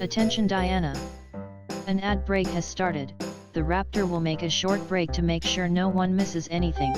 Attention Diana! An ad break has started. The raptor will make a short break to make sure no one misses anything.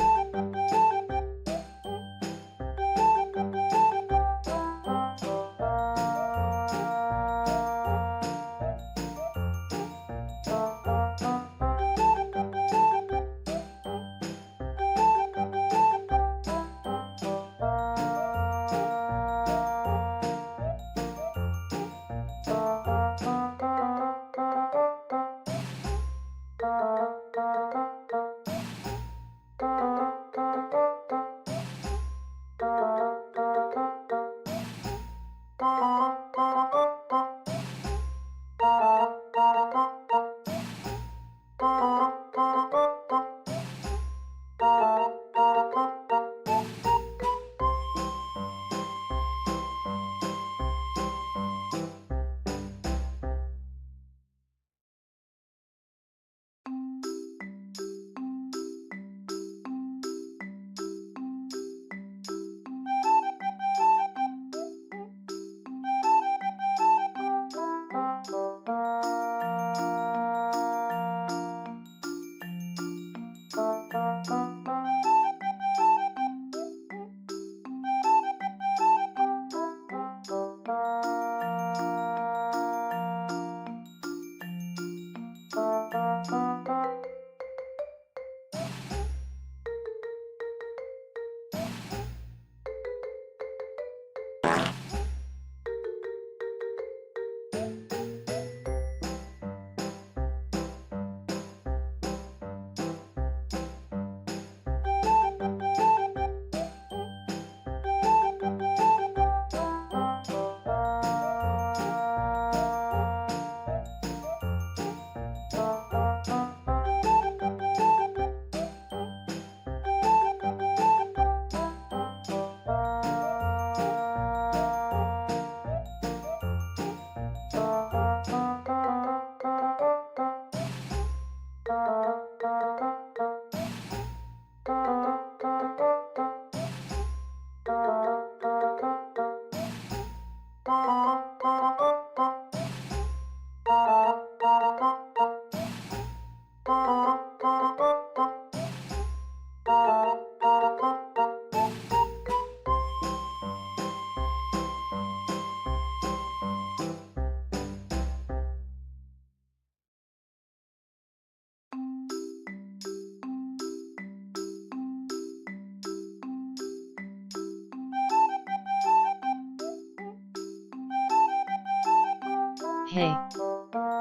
Hey!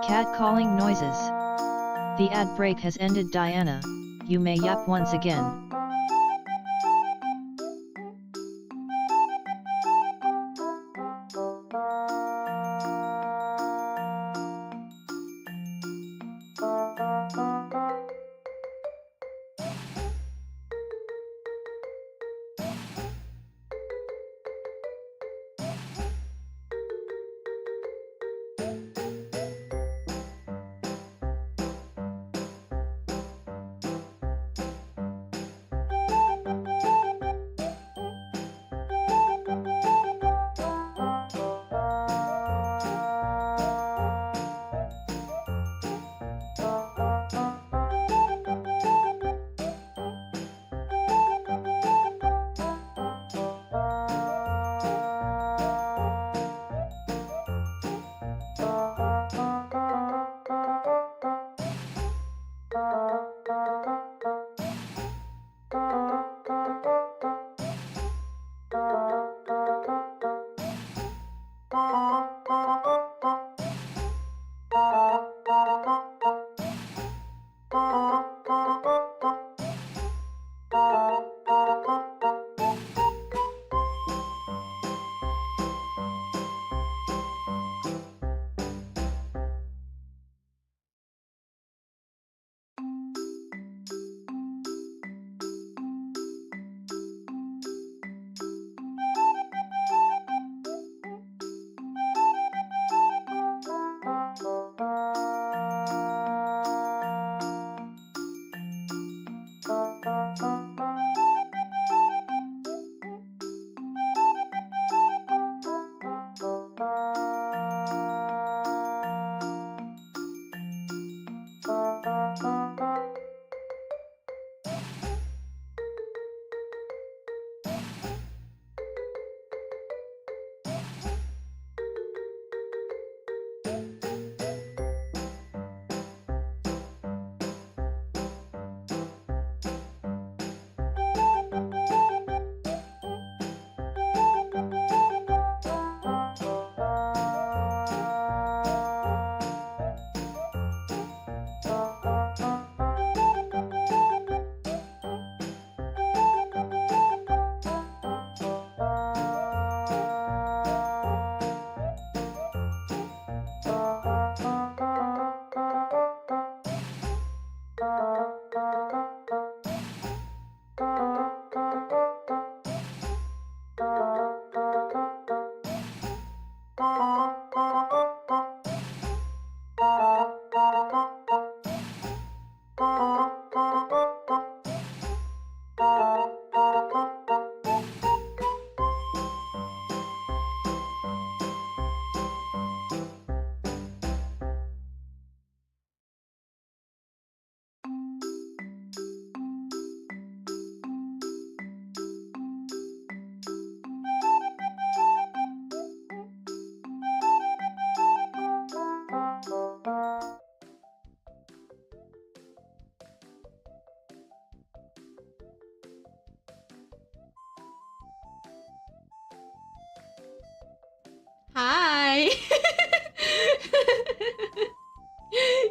Cat calling noises. The ad break has ended. Diana, you may yap once again. Hi!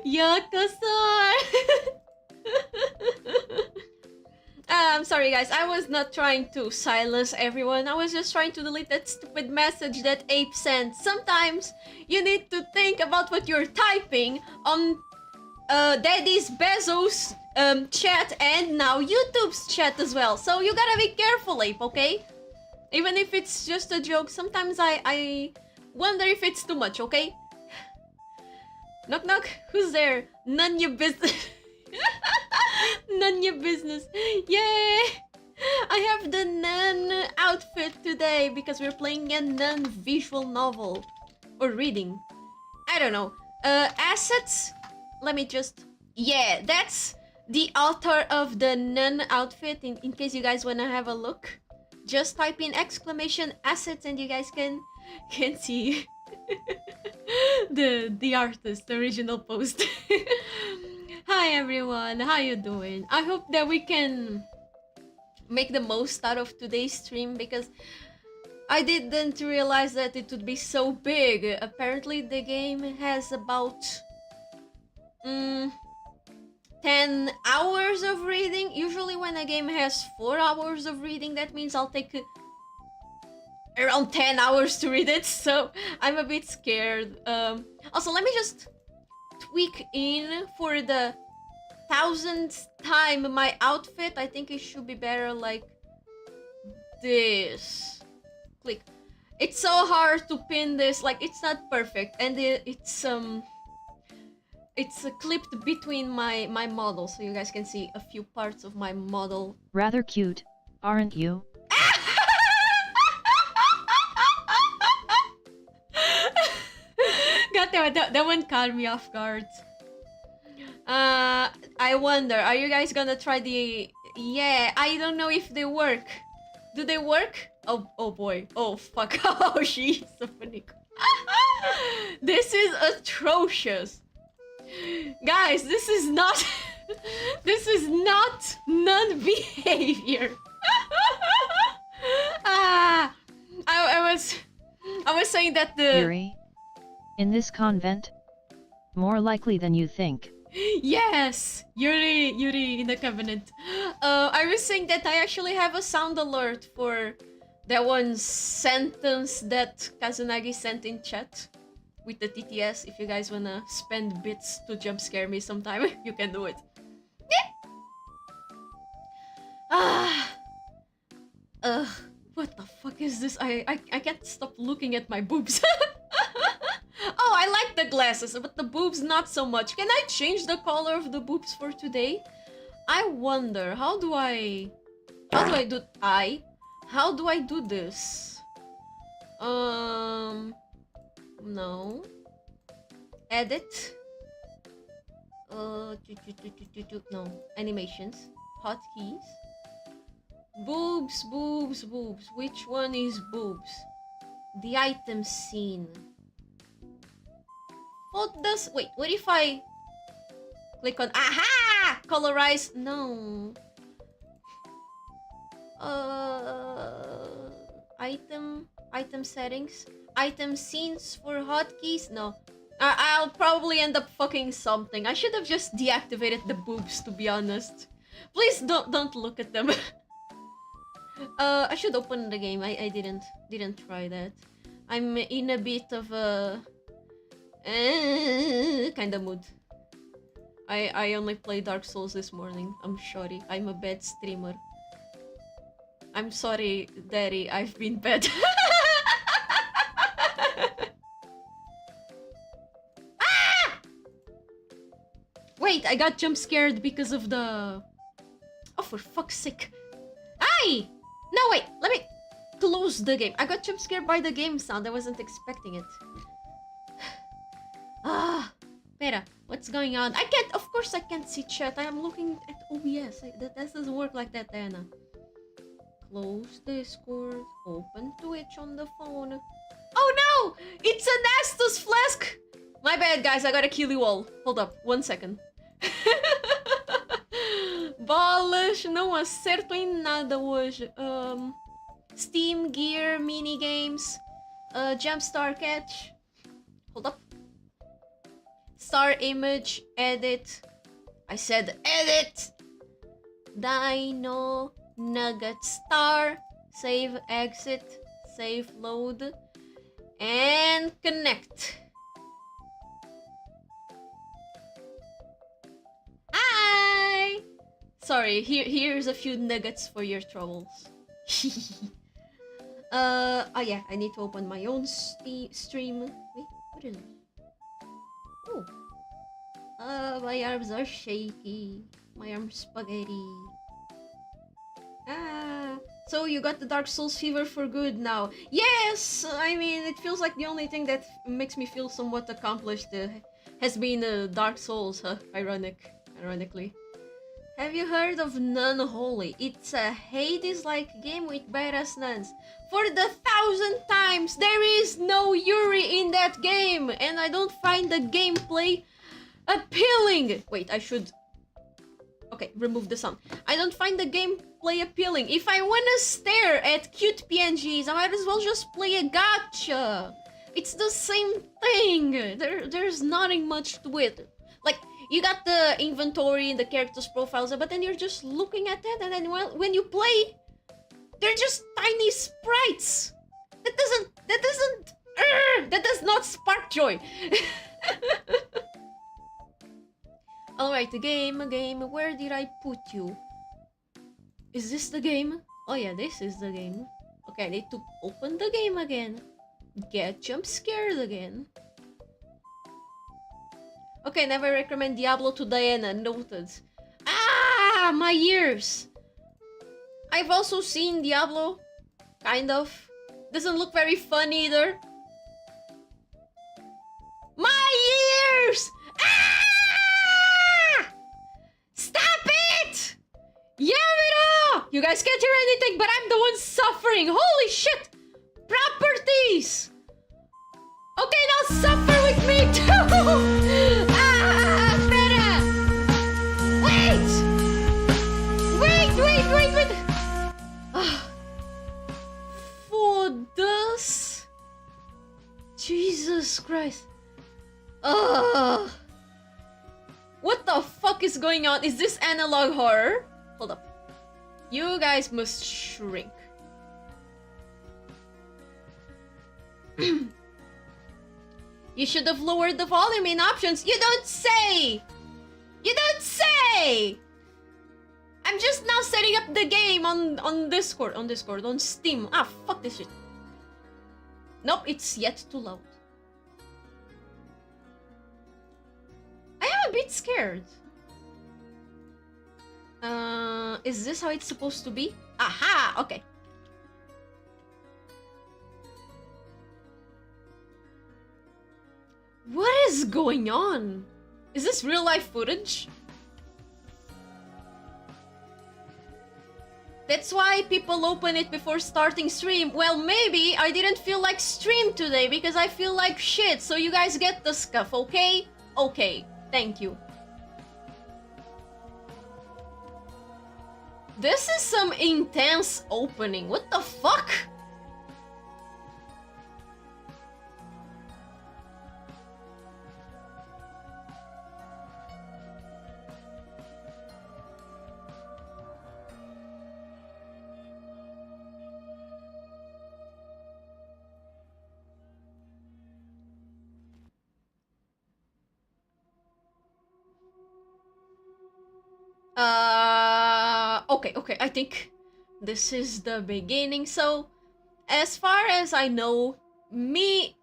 Youkosaur! I'm sorry guys, I was not trying to silence everyone. I was just trying to delete that stupid message that Ape sent. Sometimes you need to think about what you're typing on Daddy's Bezos chat and now YouTube's chat as well. So you gotta be careful, Ape, okay? Even if it's just a joke, sometimes I wonder if it's too much, okay? Knock knock, who's there? None your business. None your business. Yay! I have the nun outfit today because we're playing a nun visual novel. Or reading. I don't know. Assets? Let me just... Yeah, that's the author of the nun outfit in case you guys wanna have a look. Just type in exclamation assets and you guys can see the artist original post. Hi everyone, how you doing? I hope that we can make the most out of today's stream because I didn't realize that it would be so big. Apparently the game has about 10 hours of reading. Usually when a game has 4 hours of reading, that means I'll take around 10 hours to read it, so I'm a bit scared. Also, let me just tweak in for the 1000th time my outfit. I think it should be better like this. Click. It's so hard to pin this, like it's not perfect, and it's clipped between my model, so you guys can see a few parts of my model. Rather cute, aren't you? God damn it, that one caught me off guard. I wonder, are you guys gonna try the... Yeah, I don't know if they work. Do they work? Oh boy. Oh fuck. Oh, she's so funny. This is atrocious. Guys, this is not... this is not nun behavior. I was saying that the... Yuri? In this convent? More likely than you think. Yes! Yuri in the Covenant. I was saying that I actually have a sound alert for that one sentence that Kazunagi sent in chat with the TTS. If you guys wanna spend bits to jump scare me sometime, you can do it. What the fuck is this? I can't stop looking at my boobs. Oh, I like the glasses, but the boobs not so much. Can I change the color of the boobs for today? I wonder, how do I do this? No. Edit. No. Animations. Hotkeys. Boobs. Which one is boobs? The item scene. What does... Wait, what if I click on... Aha! Colorize... No. Item settings. Item scenes for hotkeys. No. I'll probably end up fucking something. I should have just deactivated the boobs, to be honest. Please don't look at them. I should open the game. I didn't try that. I'm in a bit of a kind of mood. I only played Dark Souls this morning. I'm sorry. I'm a bad streamer. I'm sorry, Daddy. I've been bad. Ah! Wait, I got jump scared because of the... Oh, for fuck's sake. Aye! No, wait. Let me close the game. I got jump scared by the game sound. I wasn't expecting it. Ah, Pera, what's going on? I can't, of course I can't see chat. I am looking at OBS. That doesn't work like that, Diana. Close Discord. Open Twitch on the phone. Oh no! It's an Estus flask! My bad, guys. I gotta kill you all. Hold up. 1 second. Bolas, não acerto em nada hoje. Steam Gear, minigames. Gem star catch. Hold up. Star image, edit. I said edit! Dino nugget star. Save, exit, save, load. And connect. Hi! Sorry, here's a few nuggets for your troubles. Oh yeah, I need to open my own stream. Wait, what is it? Oh. My arms are shaky. My arms spaghetti. Ah. So you got the Dark Souls fever for good now. Yes! I mean, it feels like the only thing that makes me feel somewhat accomplished has been Dark Souls, huh? Ironically. Have you heard of Nun-Holy? It's a Hades-like game with badass nuns. For the 1,000th times, there is no Yuri in that game! And I don't find the gameplay appealing! Wait, I should... Okay, remove the sound. I don't find the gameplay appealing. If I wanna stare at cute PNGs, I might as well just play a gacha. It's the same thing. There's nothing much to it. Like, you got the inventory and the characters' profiles, but then you're just looking at that, and then when you play, they're just tiny sprites. That does not spark joy. Alright, the game, where did I put you? Is this the game? Oh yeah, this is the game. Okay, I need to open the game again. Get jump scared again. Okay, never recommend Diablo to Diana, noted. Ah, my ears! I've also seen Diablo, kind of. Doesn't look very fun either. My ears! Ah! Stop it! Yamiro! You guys can't hear anything, but I'm the one suffering. Holy shit! Properties! Okay, now suffer with me too! Ah, Fera! Wait! Ah. For this... Jesus Christ. Ugh. What the fuck is going on? Is this analog horror? Hold up. You guys must shrink. You should have lowered the volume in options. You don't say! You don't say! I'm just now setting up the game on Discord. On Steam. Ah, fuck this shit. Nope, it's yet too loud. I am a bit scared. Is this how it's supposed to be? Aha! Okay. What is going on? Is this real life footage? That's why people open it before starting stream. Well, maybe I didn't feel like stream today because I feel like shit, so you guys get the scuff, okay? Okay, thank you. This is some intense opening. What the fuck? Okay, I think this is the beginning. So, as far as I know, Misericorde?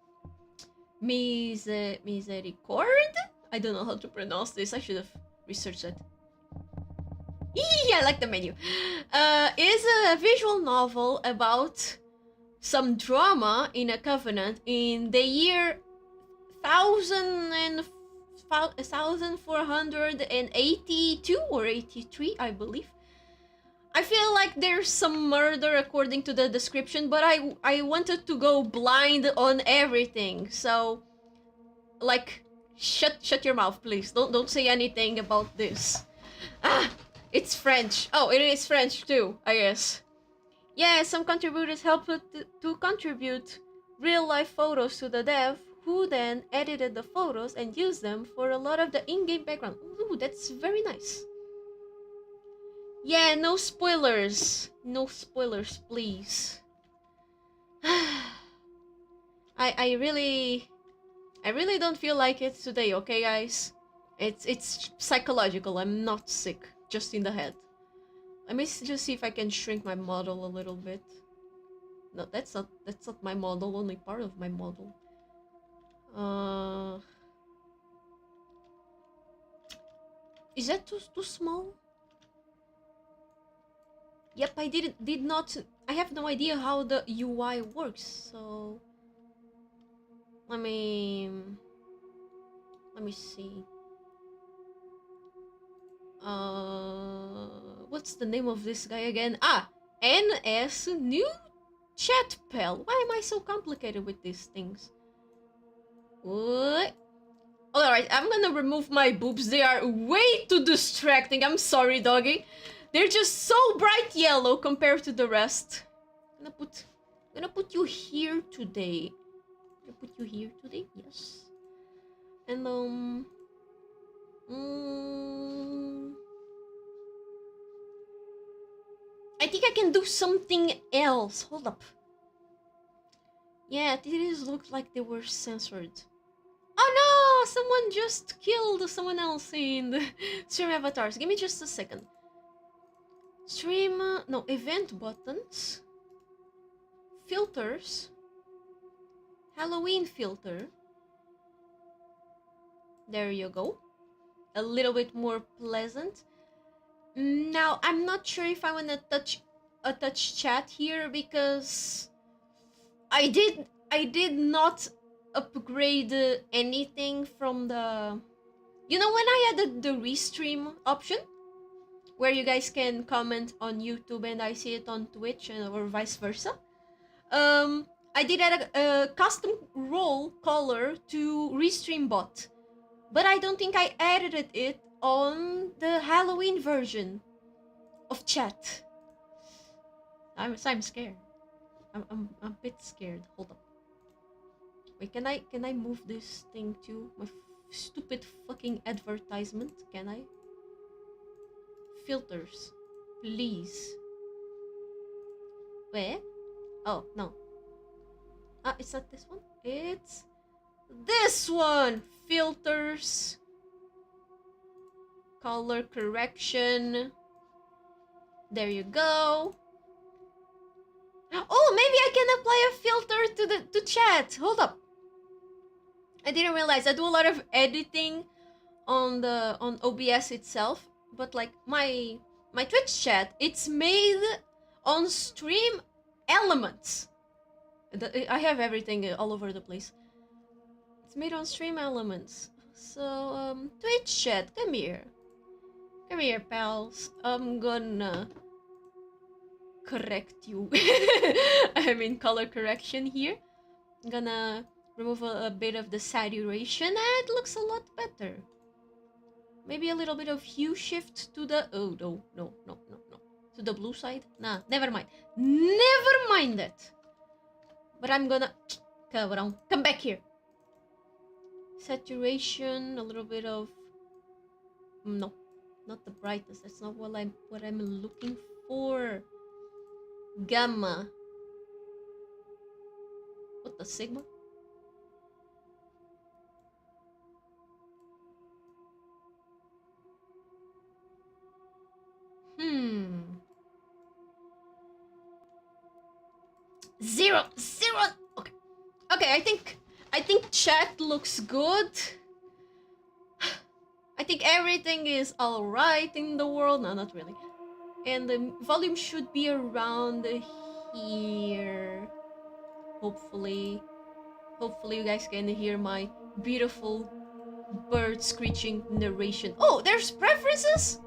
I don't know how to pronounce this. I should have researched it. I like the menu. Is a visual novel about some drama in a convent in the year 1482 or 83, I believe. I feel like there's some murder according to the description, but I wanted to go blind on everything. So, like, shut your mouth, please. Don't say anything about this. Ah, it's French. Oh, it is French too, I guess. Yeah, some contributors help to contribute real-life photos to the dev, who then edited the photos and used them for a lot of the in-game background. Ooh, that's very nice. Yeah, no spoilers. No spoilers, please. I really don't feel like it today, okay guys? It's psychological. I'm not sick, just in the head. Let me just see if I can shrink my model a little bit. No, that's not my model, only part of my model. Is that too small? Yep, I did not. I have no idea how the UI works, so let me see. What's the name of this guy again? Ah, NS New Chat Pal. Why am I so complicated with these things? What? Alright, I'm gonna remove my boobs. They are way too distracting. I'm sorry, doggy. They're just so bright yellow compared to the rest. I'm gonna put you here today. Yes. And I think I can do something else. Hold up. Yeah, these look like they were censored. Oh no! Someone just killed someone else in the stream avatars. Give me just a second. Stream... no, event buttons. Filters. Halloween filter. There you go. A little bit more pleasant. Now, I'm not sure if I want to touch chat here because I did not upgrade anything from the... You know when I added the restream option? Where you guys can comment on YouTube and I see it on Twitch or vice versa. I did add a custom role color to Restream Bot. But I don't think I added it on the Halloween version of chat. I'm scared. I'm a bit scared. Hold up. Wait, can I move this thing too? My stupid fucking advertisement. Can I? Filters, please. Where? Oh no. Ah, it's not this one. It's this one. Filters. Color correction. There you go. Oh, maybe I can apply a filter to chat. Hold up. I didn't realize I do a lot of editing on OBS itself, but like my Twitch chat, it's made on Stream Elements. I have everything all over the place. It's made on Stream Elements. So Twitch chat, come here. Come here, pals. I'm gonna correct you. I'm in color correction here. I'm gonna remove a bit of the saturation and it looks a lot better. Maybe a little bit of hue shift to the... Oh, no. To the blue side? Nah, never mind. Never mind that. But I'm gonna... Come back here. Saturation, a little bit of... No, not the brightness. That's not what I'm looking for. Gamma. What the sigma? 0. Okay, I think chat looks good. I think everything is alright in the world. No, not really. And the volume should be around here. Hopefully you guys can hear my beautiful bird screeching narration. Oh, there's preferences?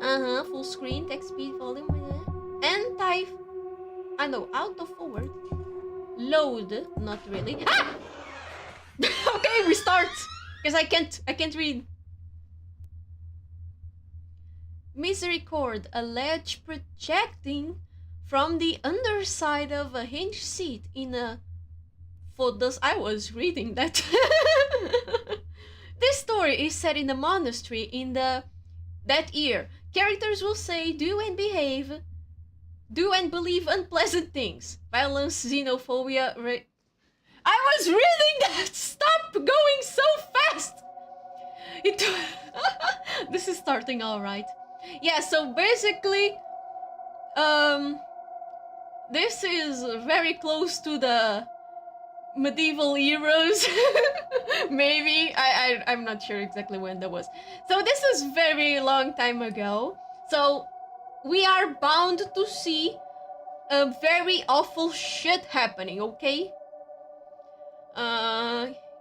Full screen, text speed, volume, auto forward. Load, not really. Ah! Okay, restart! Because I can't read. Misericorde, a ledge projecting from the underside of a hinged seat in a fodas. I was reading that. This story is set in a monastery in that year. Characters will say, do and behave, do and believe unpleasant things. Violence, xenophobia, I was reading that! Stop going so fast! This is starting alright. Yeah, so basically, this is very close to the medieval eras. Maybe. I'm not sure exactly when that was. So this is very long time ago. So we are bound to see a very awful shit happening, okay?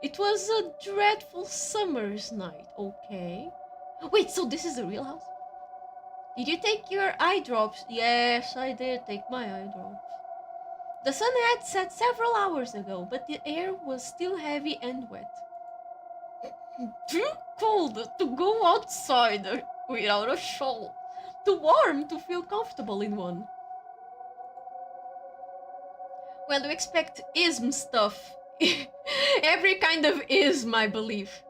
It was a dreadful summer's night, okay? Wait, so this is the real house? Did you take your eye drops? Yes, I did take my eye drops. The sun had set several hours ago, but the air was still heavy and wet. Too cold to go outside without a shawl. Too warm to feel comfortable in one. Well, you expect ism stuff. Every kind of ism, I believe.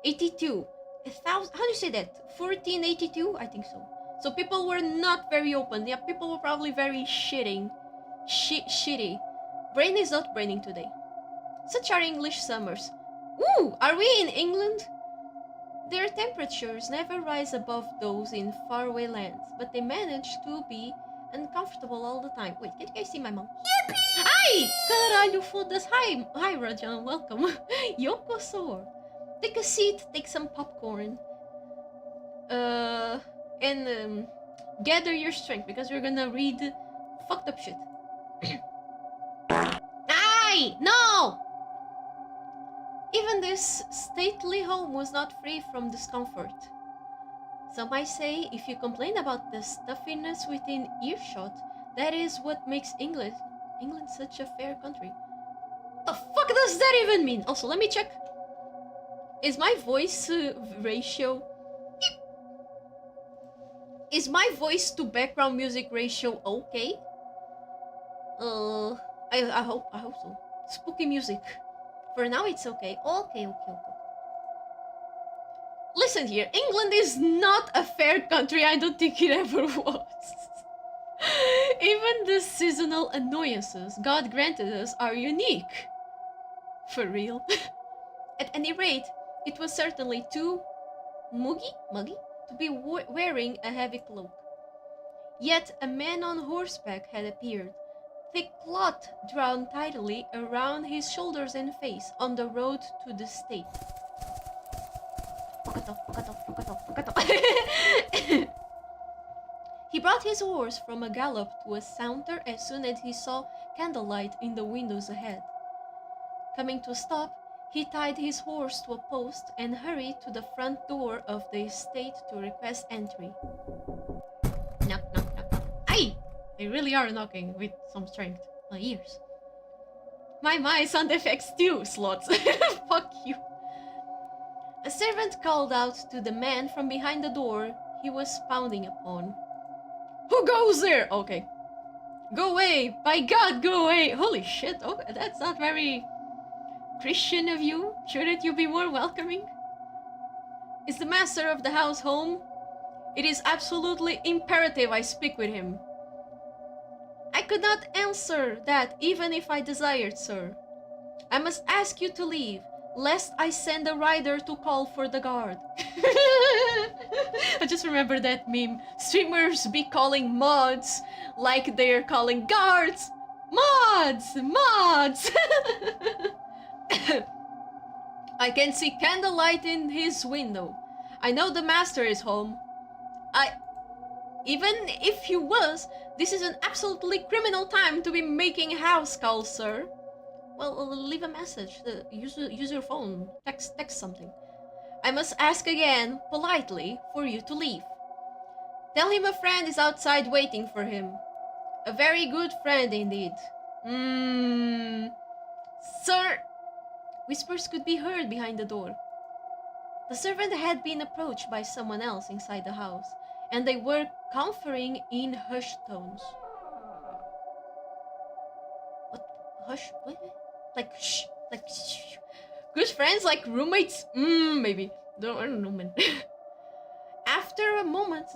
82. 1,000. How do you say that? 1482? I think so. So people were not very open. Yeah, people were probably very shitty. Brain is not braining today. Such are English summers. Ooh, are we in England? Their temperatures never rise above those in faraway lands, but they manage to be uncomfortable all the time. Wait, can you guys see my mom? Yippee! Hi! Caralho, foda-se. Hi, Rajan, welcome. Youkosaur. Take a seat, take some popcorn. And gather your strength, because we're gonna read fucked up shit. Aye! No! Even this stately home was not free from discomfort. Some might say, if you complain about the stuffiness within earshot, that is what makes England such a fair country. The fuck does that even mean? Also, let me check. Is my voice ratio... Is my voice to background music ratio okay? I hope so. Spooky music. For now it's okay. Okay. Listen here, England is not a fair country. I don't think it ever was. Even the seasonal annoyances God granted us are unique. For real. At any rate, it was certainly too muggy to be wearing a heavy cloak. Yet a man on horseback had appeared, thick cloth drawn tightly around his shoulders and face, on the road to the state. He brought his horse from a gallop to a saunter as soon as he saw candlelight in the windows ahead. Coming to a stop, he tied his horse to a post and hurried to the front door of the estate to request entry. Knock, knock, knock, knock. Aye! They really are knocking with some strength. My ears. My sound effects too, slots. Fuck you. A servant called out to the man from behind the door he was pounding upon. Who goes there? Okay. Go away! By God, go away! Holy shit, oh, that's not very Christian of you. Shouldn't you be more welcoming? Is the master of the house home? It is absolutely imperative I speak with him. I could not answer that even if I desired, sir. I must ask you to leave, lest I send a rider to call for the guard. I just remember that meme. Streamers be calling mods like they're calling guards. Mods! I can see candlelight in his window. I know the master is home. Even if he was, this is an absolutely criminal time to be making house calls, sir. Well, leave a message. Use your phone. Text something. I must ask again, politely, for you to leave. Tell him a friend is outside waiting for him. A very good friend indeed. Sir! Whispers could be heard behind the door. The servant had been approached by someone else inside the house, and they were conferring in hushed tones. What? Hush? What? Like, shh. Like, shh. Good friends, like roommates? Maybe. I don't know, man. After a moment,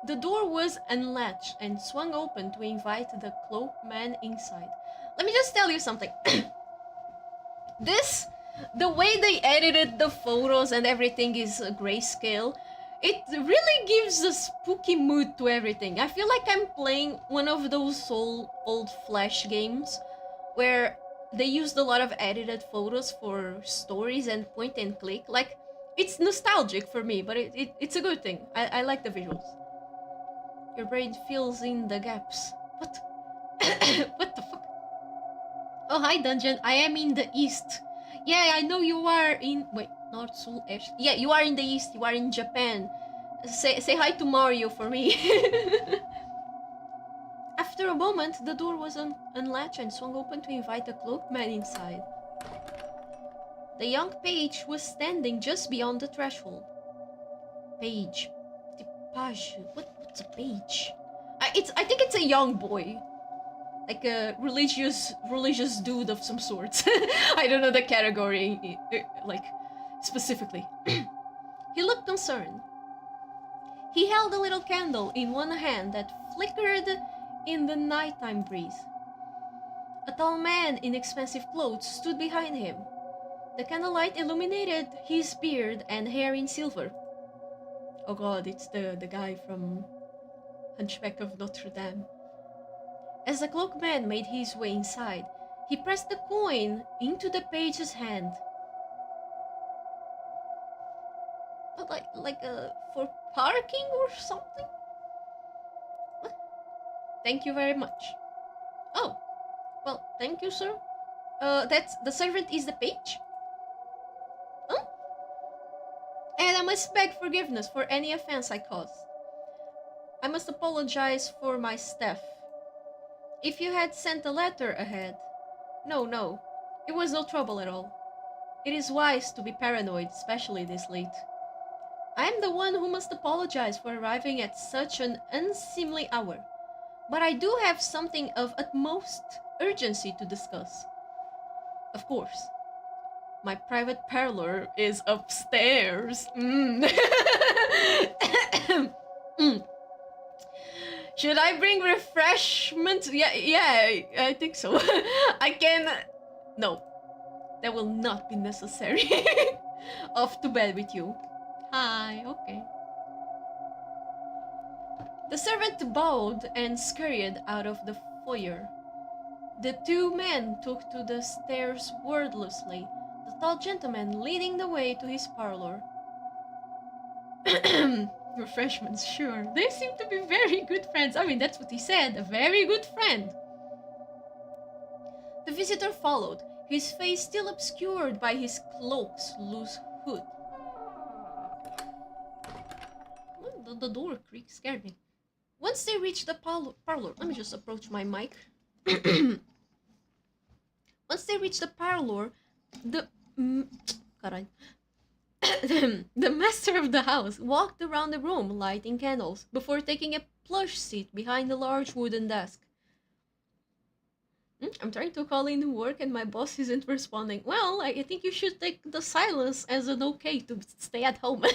the door was unlatched and swung open to invite the cloaked man inside. Let me just tell you something. The way they edited the photos and everything is grayscale. It really gives a spooky mood to everything. I feel like I'm playing one of those old Flash games where they used a lot of edited photos for stories and point and click. Like, it's nostalgic for me, but it's a good thing. I like the visuals. Your brain fills in the gaps. What? What the fuck? Oh, hi, dungeon. I am in the east. Yeah, I know you are in... Wait, North, South, East. Yeah, you are in the east. You are in Japan. Say hi to Mario for me. After a moment, the door was unlatched and swung open to invite the cloaked man inside. The young page was standing just beyond the threshold. Page. The page. What's a page? I think it's a young boy. Like a religious dude of some sort. I don't know the category, like, specifically. He looked concerned. He held a little candle in one hand that flickered in the nighttime breeze. A tall man in expensive clothes stood behind him. The candlelight illuminated his beard and hair in silver. Oh god, it's the guy from Hunchback of Notre Dame. As the cloaked man made his way inside, he pressed the coin into the page's hand. Like for parking or something? What? Thank you very much. Oh, well, thank you, sir. That's the servant is the page? Huh? And I must beg forgiveness for any offense I caused. I must apologize for my staff. If you had sent a letter ahead... No. It was no trouble at all. It is wise to be paranoid, especially this late. I am the one who must apologize for arriving at such an unseemly hour. But I do have something of utmost urgency to discuss. Of course. My private parlor is upstairs. Should I bring refreshments? Yeah, I think so. I can... No. That will not be necessary. Off to bed with you. Hi, okay. The servant bowed and scurried out of the foyer. The two men took to the stairs wordlessly, the tall gentleman leading the way to his parlor. Refreshments, sure. They seem to be very good friends. I mean, that's what he said. A very good friend. The visitor followed, his face still obscured by his cloak's loose hood. The door creak scared me. Once they reached the parlor, let me just approach my mic. Once they reached the parlor, the master of the house walked around the room, lighting candles, before taking a plush seat behind a large wooden desk. I'm trying to call in work and my boss isn't responding. Well, I think you should take the silence as an okay to stay at home.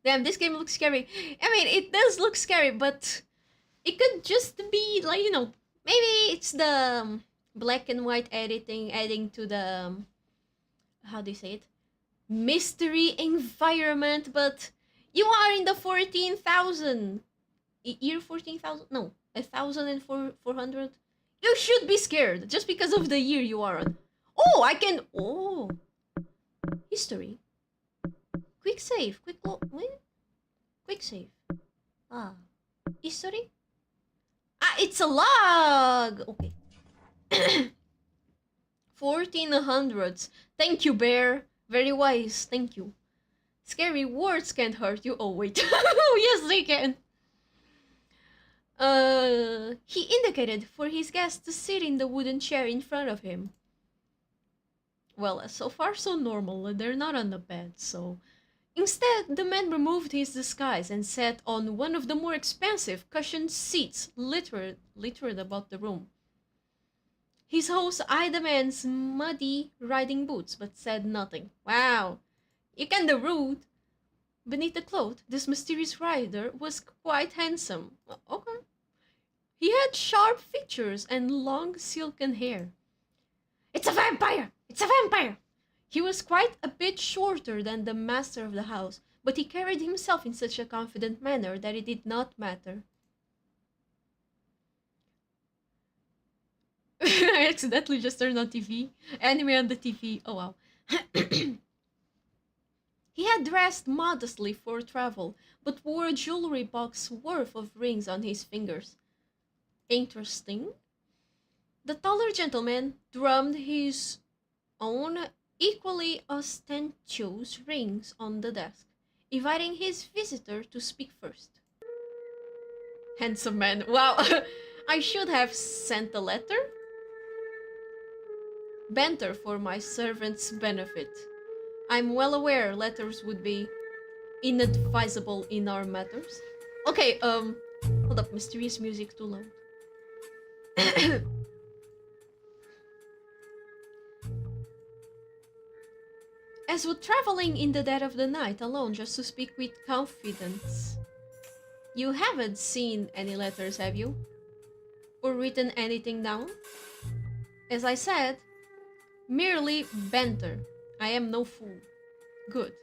Damn, this game looks scary. I mean, it does look scary, but it could just be, like, you know, maybe it's the black and white editing adding to the, how do you say it? Mystery environment, but you are in the 14,000. Year 14,000? No, 1,400. You should be scared just because of the year you are on. Oh, I can... Oh. History. Quick save. Quick save. Ah. History? Ah, it's a log! Okay. 1400s. Thank you, bear. Very wise. Thank you. Scary words can't hurt you. Oh, wait. Oh, yes, they can. He indicated for his guest to sit in the wooden chair in front of him. Well, so far so normal. They're not on the bed, so... Instead, the man removed his disguise and sat on one of the more expensive cushioned seats littered about the room. His host eyed the man's muddy riding boots, but said nothing. Wow, you kinda rude. Beneath the cloth, this mysterious rider was quite handsome. Okay. He had sharp features and long silken hair. It's a vampire! It's a vampire! He was quite a bit shorter than the master of the house, but he carried himself in such a confident manner that it did not matter. I accidentally just turned on TV. Anime on the TV. Oh wow. He had dressed modestly for travel, but wore a jewelry box worth of rings on his fingers. Interesting. The taller gentleman drummed his own equally ostentatious rings on the desk, inviting his visitor to speak first. Handsome man. Wow. I should have sent a letter. Banter for my servant's benefit. I'm well aware letters would be inadvisable in our matters. Okay, hold up, mysterious music too loud. As with traveling in the dead of the night alone just to speak with confidence. You haven't seen any letters, have you? Or written anything down? As I said, merely banter. I am no fool. Good.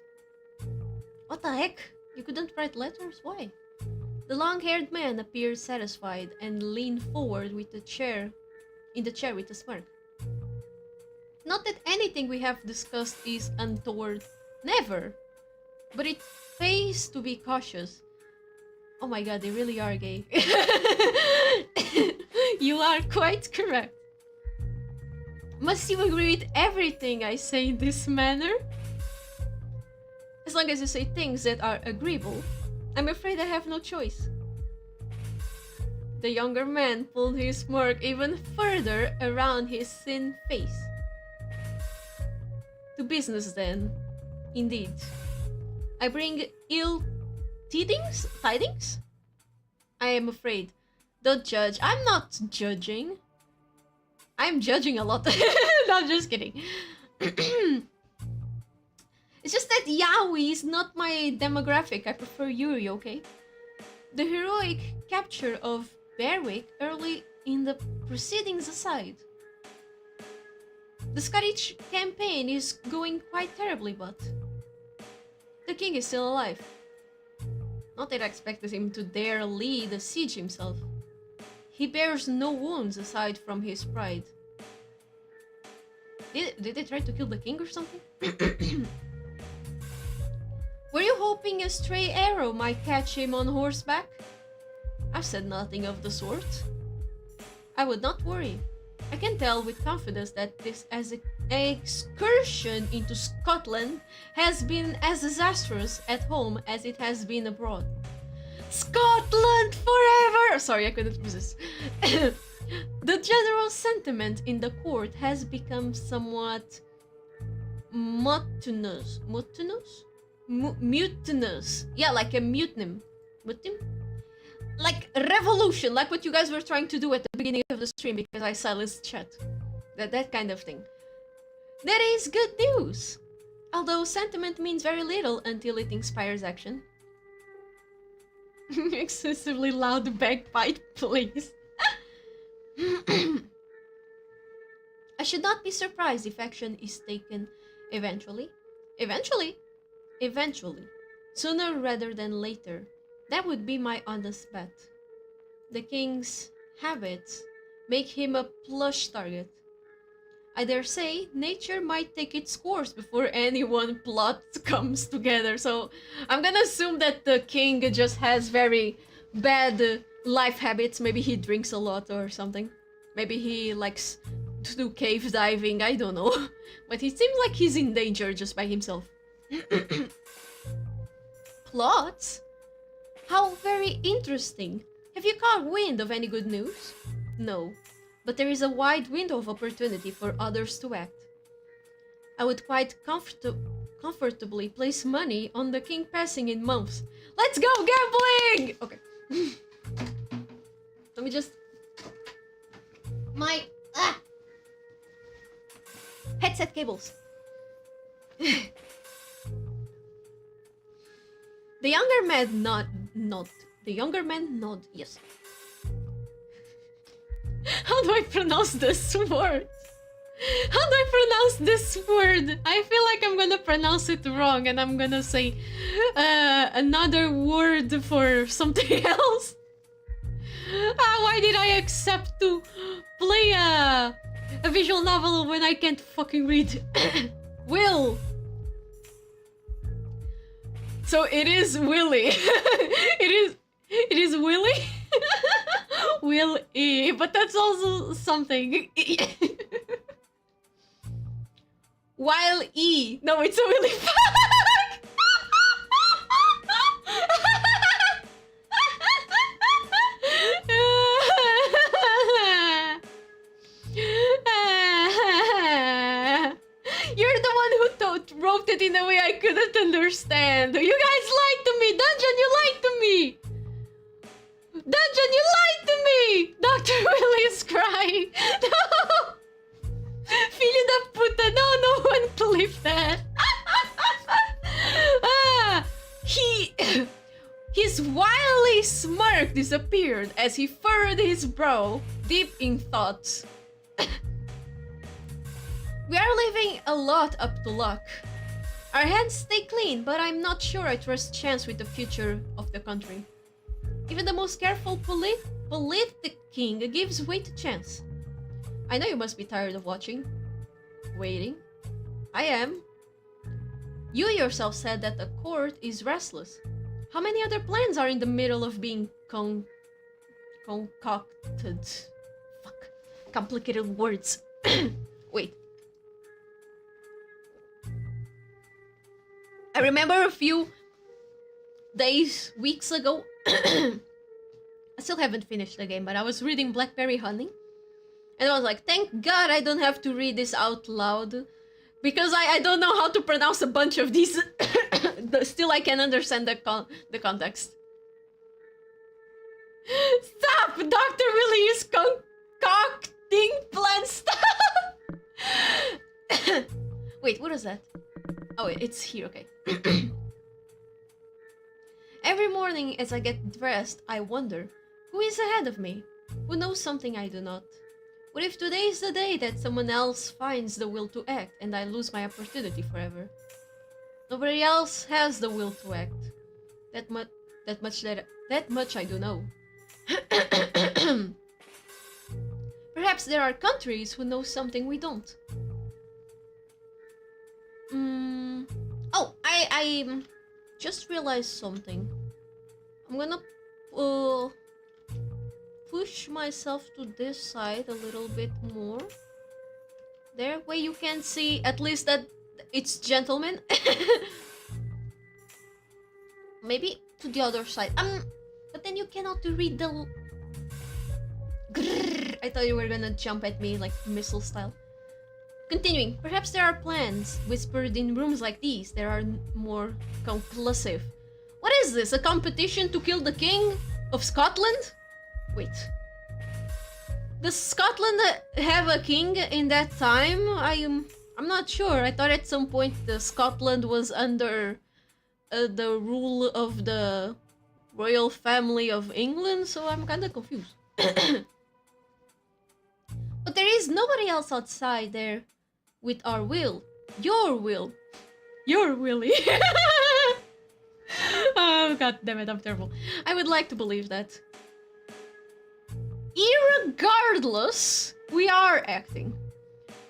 What the heck? You couldn't write letters? Why? The long-haired man appeared satisfied and leaned forward with the chair with a smirk. Not that anything we have discussed is untoward. Never. But it pays to be cautious. Oh my god, they really are gay. You are quite correct. Must you agree with everything I say in this manner? As long as you say things that are agreeable, I'm afraid I have no choice. The younger man pulled his smirk even further around his thin face. To business then. Indeed. I bring ill tidings? I am afraid. Don't judge. I'm not judging. I'm judging a lot. No, I'm just kidding. It's just that yaoi is not my demographic. I prefer Yuri, okay? The heroic capture of Berwick early in the proceedings aside. The Scottish campaign is going quite terribly, but the king is still alive. Not that I expected him to dare lead a siege himself. He bears no wounds aside from his pride. Did they try to kill the king or something? Were you hoping a stray arrow might catch him on horseback? I've said nothing of the sort. I would not worry. I can tell with confidence that this excursion into Scotland has been as disastrous at home as it has been abroad. Scotland forever! Sorry, I couldn't resist. The general sentiment in the court has become somewhat mutinous. Mutinous. Yeah, like a mutiny. Like a revolution, like what you guys were trying to do at the beginning of the stream because I silenced chat. That kind of thing. That is good news. Although sentiment means very little until it inspires action. Excessively loud bagpipe, please. I should not be surprised if action is taken eventually. Eventually. Sooner rather than later. That would be my honest bet. The king's habits make him a plush target. I dare say nature might take its course before any one plot comes together. So I'm gonna assume that the king just has very bad life habits. Maybe he drinks a lot or something. Maybe he likes to do cave diving. I don't know. But he seems like he's in danger just by himself. Plots? How very interesting. Have you caught wind of any good news? No, but there is a wide window of opportunity for others to act. I would quite comfortably place money on the king passing in months. Let's go gambling! Okay. Let me just... Headset cables. The younger man nod. The younger man nod. Yes. How do I pronounce this word? How do I pronounce this word? I feel like I'm gonna pronounce it wrong and I'm gonna say another word for something else. Why did I accept to play a visual novel when I can't fucking read? Will. So it is Willy. it is Willy. Will E, but that's also something. While E. No, it's a Willy fuck. You're the one who wrote it in a way I couldn't understand. You guys lied to me. Dungeon, you lied to me. Dungeon, you lied to me. Dr. Willy is crying. No. Filho da puta. No one believed that. His wily smirk disappeared as he furrowed his brow, deep in thoughts. We are living a lot up to luck. Our hands stay clean, but I'm not sure I trust chance with the future of the country. Even the most careful politic king gives way to chance. I know you must be tired of watching. Waiting. I am. You yourself said that the court is restless. How many other plans are in the middle of being concocted? Fuck. Complicated words. Wait. I remember a few days, weeks ago, I still haven't finished the game, but I was reading Blackberry Honey, and I was like, thank God I don't have to read this out loud, because I don't know how to pronounce a bunch of these. Still, I can understand the context. Stop! Dr. Willy is concocting plans. Stop! Wait, what is that? Oh, it's here, okay. Every morning as I get dressed, I wonder, who is ahead of me? Who knows something I do not? What if today is the day that someone else finds the will to act and I lose my opportunity forever? Nobody else has the will to act. That much I do know. Perhaps there are countries who know something we don't. Oh, I just realized something. I'm gonna push myself to this side a little bit more. There, where you can see at least that it's gentlemen. Maybe to the other side. But then you cannot read the... Grrr, I thought you were gonna jump at me like missile style. Continuing, perhaps there are plans whispered in rooms like these that are more conclusive. What is this? A competition to kill the king of Scotland? Wait. Does Scotland have a king in that time? I'm not sure. I thought at some point Scotland was under the rule of the royal family of England, so I'm kind of confused. But there is nobody else outside there with our will. Your will. Your Willy. Oh, god damn it, I'm terrible. I would like to believe that. Irregardless, we are acting.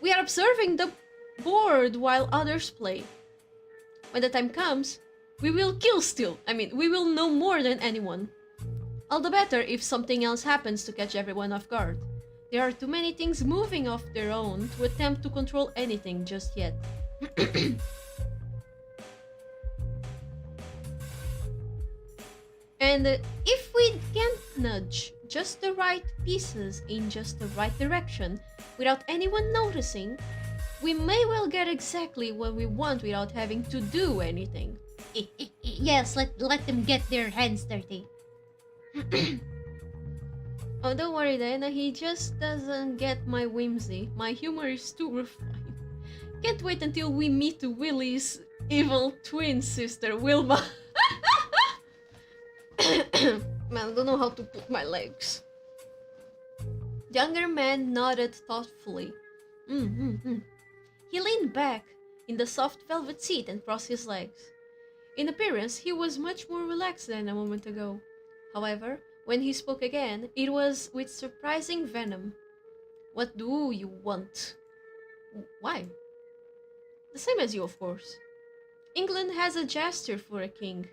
We are observing the board while others play. When the time comes, we will kill still. We will know more than anyone. All the better if something else happens to catch everyone off guard. There are too many things moving off their own to attempt to control anything just yet. And if we can't nudge just the right pieces in just the right direction without anyone noticing, we may well get exactly what we want without having to do anything. Yes, let them get their hands dirty. Oh, don't worry, Diana. He just doesn't get my whimsy. My humor is too refined. Can't wait until we meet Willie's evil twin sister, Wilma. Man, I don't know how to put my legs. The younger man nodded thoughtfully. He leaned back in the soft velvet seat and crossed his legs. In appearance, he was much more relaxed than a moment ago. However, when he spoke again, it was with surprising venom. What do you want? Why? The same as you, of course. England has a gesture for a king.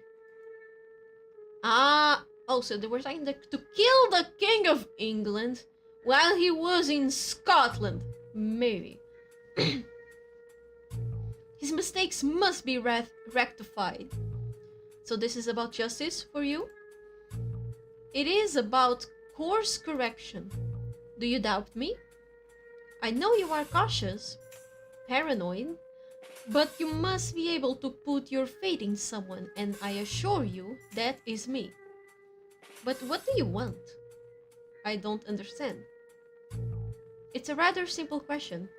Oh, so they were trying to kill the King of England while he was in Scotland. Maybe. His mistakes must be rectified. So this is about justice for you? It is about course correction. Do you doubt me? I know you are cautious, paranoid, but you must be able to put your faith in someone, and I assure you that is me. But what do you want? I don't understand. It's a rather simple question.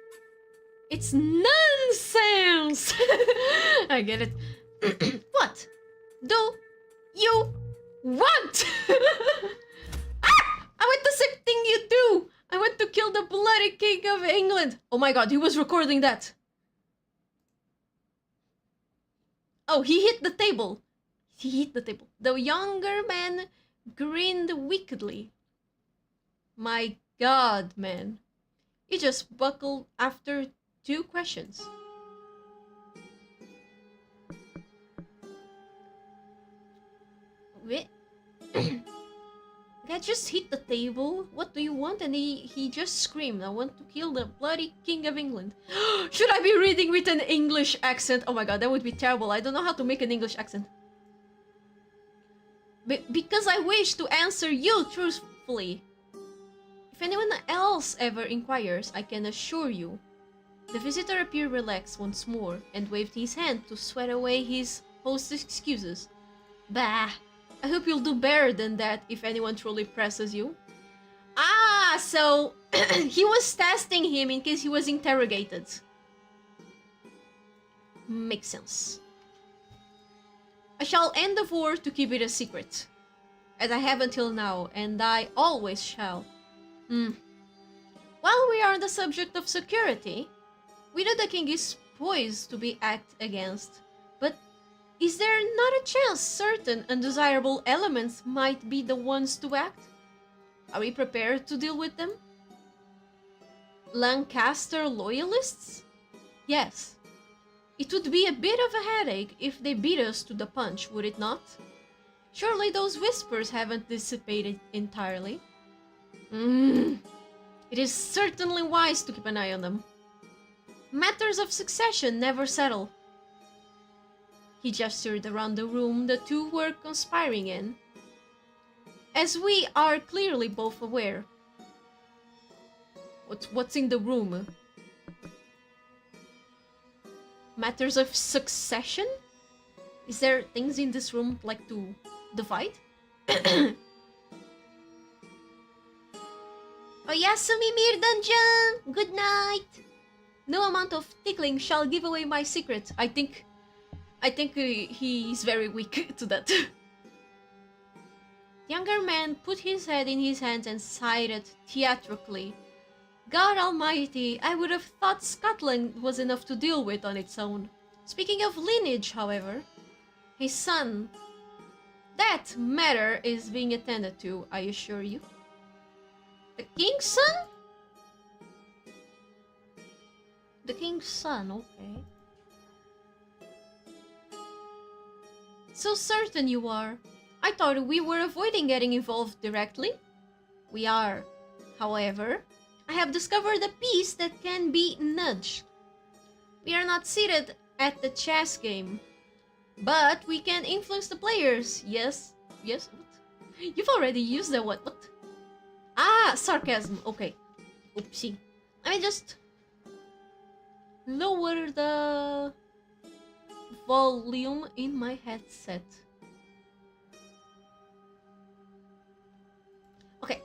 It's nonsense! I get it. What do you want? I want the same thing you do! I want to kill the bloody King of England! Oh my god, he was recording that! Oh, he hit the table! He hit the table. The younger man grinned wickedly. My god, man. He just buckled after 2 questions. Wait. I just hit the table. What do you want? And he just screamed, I want to kill the bloody King of England. Should I be reading with an English accent? Oh my god, that would be terrible. I don't know how to make an English accent. Because I wish to answer you truthfully. If anyone else ever inquires, I can assure you. The visitor appeared relaxed once more and waved his hand to sweat away his host's excuses. Bah! I hope you'll do better than that if anyone truly presses you. Ah, so he was testing him in case he was interrogated. Makes sense. I shall endeavor to keep it a secret, as I have until now, and I always shall. While we are on the subject of security, we know the king is poised to be acted against, but is there not a chance certain undesirable elements might be the ones to act? Are we prepared to deal with them? Lancaster loyalists? Yes. It would be a bit of a headache if they beat us to the punch, would it not? Surely those whispers haven't dissipated entirely. It is certainly wise to keep an eye on them. Matters of succession never settle. He gestured around the room the two were conspiring in. As we are clearly both aware. What's in the room? Matters of succession? Is there things in this room like to divide? Oyasumi Mirdanjan! Good night! No amount of tickling shall give away my secret. I think he's very weak to that. The younger man put his head in his hands and sighed theatrically. God almighty, I would have thought Scotland was enough to deal with on its own. Speaking of lineage, however, his son, that matter is being attended to, I assure you. The king's son? The king's son, okay. So certain you are. I thought we were avoiding getting involved directly. We are. However, I have discovered a piece that can be nudged. We are not seated at the chess game, but we can influence the players. Yes? Yes? What? You've already used that one. What? Ah, sarcasm. Okay. Oopsie. Let me just lower the volume in my headset. Okay.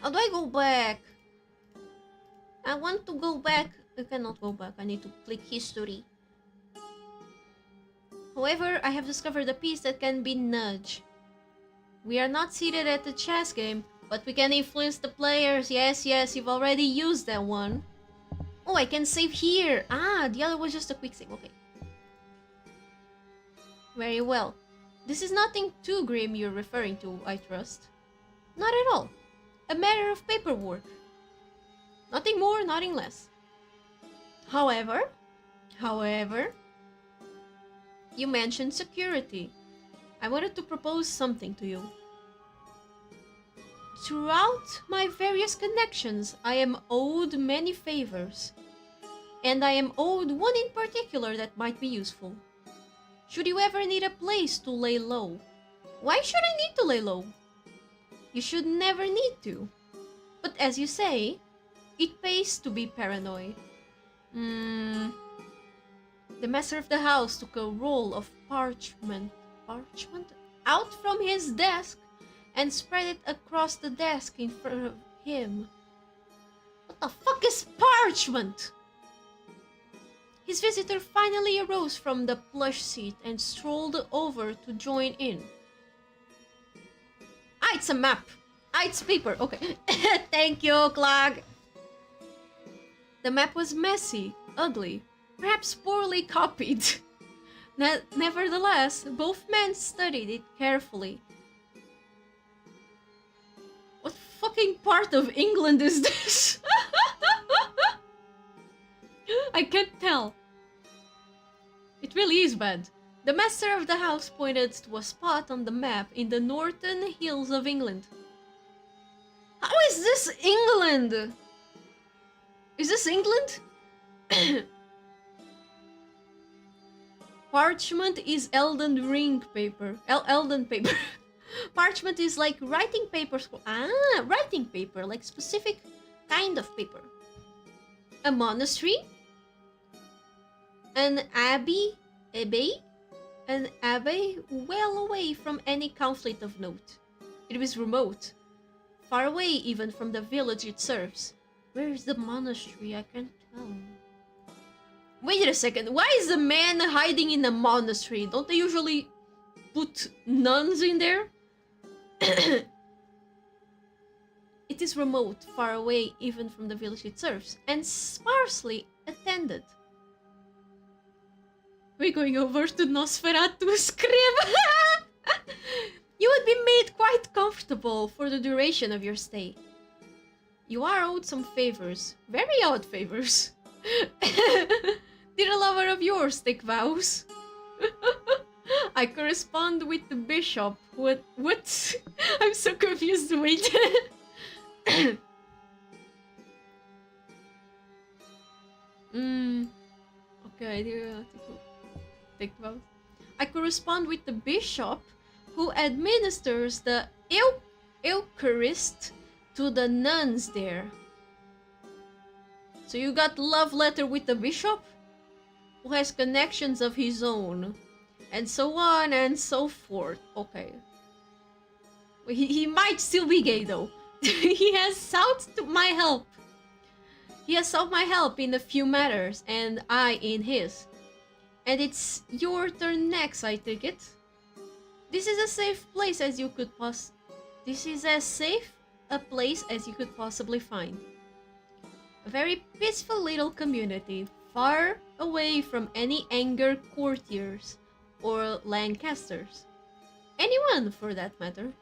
How do I go back? I want to go back I cannot go back. I need to click history. However, I have discovered a piece that can be nudged. We are not seated at the chess game, but we can influence the players. Yes, yes, you've already used that one. Oh, I can save here. Ah, the other was just a quick save. Okay. Very well. This is nothing too grim you're referring to, I trust. Not at all. A matter of paperwork. Nothing more, nothing less. However, you mentioned security. I wanted to propose something to you. Throughout my various connections, I am owed many favors. And I am owed one in particular that might be useful. Should you ever need a place to lay low? Why should I need to lay low? You should never need to. But as you say, it pays to be paranoid. The master of the house took a roll of parchment out from his desk and spread it across the desk in front of him. What the fuck is parchment? His visitor finally arose from the plush seat and strolled over to join in. Ah, it's a map. Ah, it's paper. Okay. Thank you, Clag. The map was messy, ugly, perhaps poorly copied. Nevertheless, both men studied it carefully. What fucking part of England is this? I can't tell. It really is bad. The master of the house pointed to a spot on the map in the northern hills of England. How is this England? Is this England? Parchment is Elden Ring paper. Elden paper. Parchment is like writing paper. Ah, writing paper, like specific kind of paper. A monastery? An abbey? An abbey well away from any conflict of note. It was remote, far away even from the village it serves. Where is the monastery? I can't tell. Wait a second, why is the man hiding in a monastery? Don't they usually put nuns in there? It is remote, far away even from the village it serves, and sparsely attended. We're going over to Nosferatu's crib. You would be made quite comfortable for the duration of your stay. You are owed some favors, very odd favors. Did a lover of yours take vows? I correspond with the bishop. What? I'm so confused. Wait. Okay, take vows. I correspond with the bishop who administers the Eucharist to the nuns there. So you got love letter with the bishop? Who has connections of his own. And so on and so forth. Okay. He might still be gay though. He has sought my help. He has sought my help in a few matters, and I in his. And it's your turn next, I take it. This is as safe a place as you could possibly find. A very peaceful little community, far away from any anger courtiers or Lancasters. Anyone, for that matter.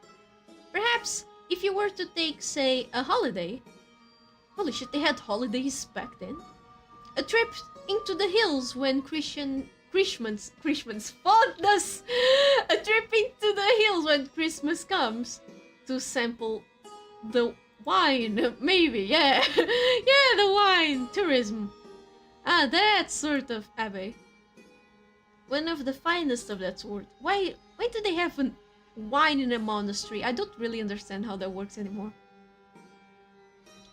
Perhaps, if you were to take, say, a holiday... Holy shit, they had holidays back then. A trip into the hills when Christmas faultless. A trip into the hills when Christmas comes to sample the wine, maybe, yeah. Yeah, the wine, tourism. Ah, that sort of abbey. One of the finest of that sort. Why do they have wine in a monastery? I don't really understand how that works anymore.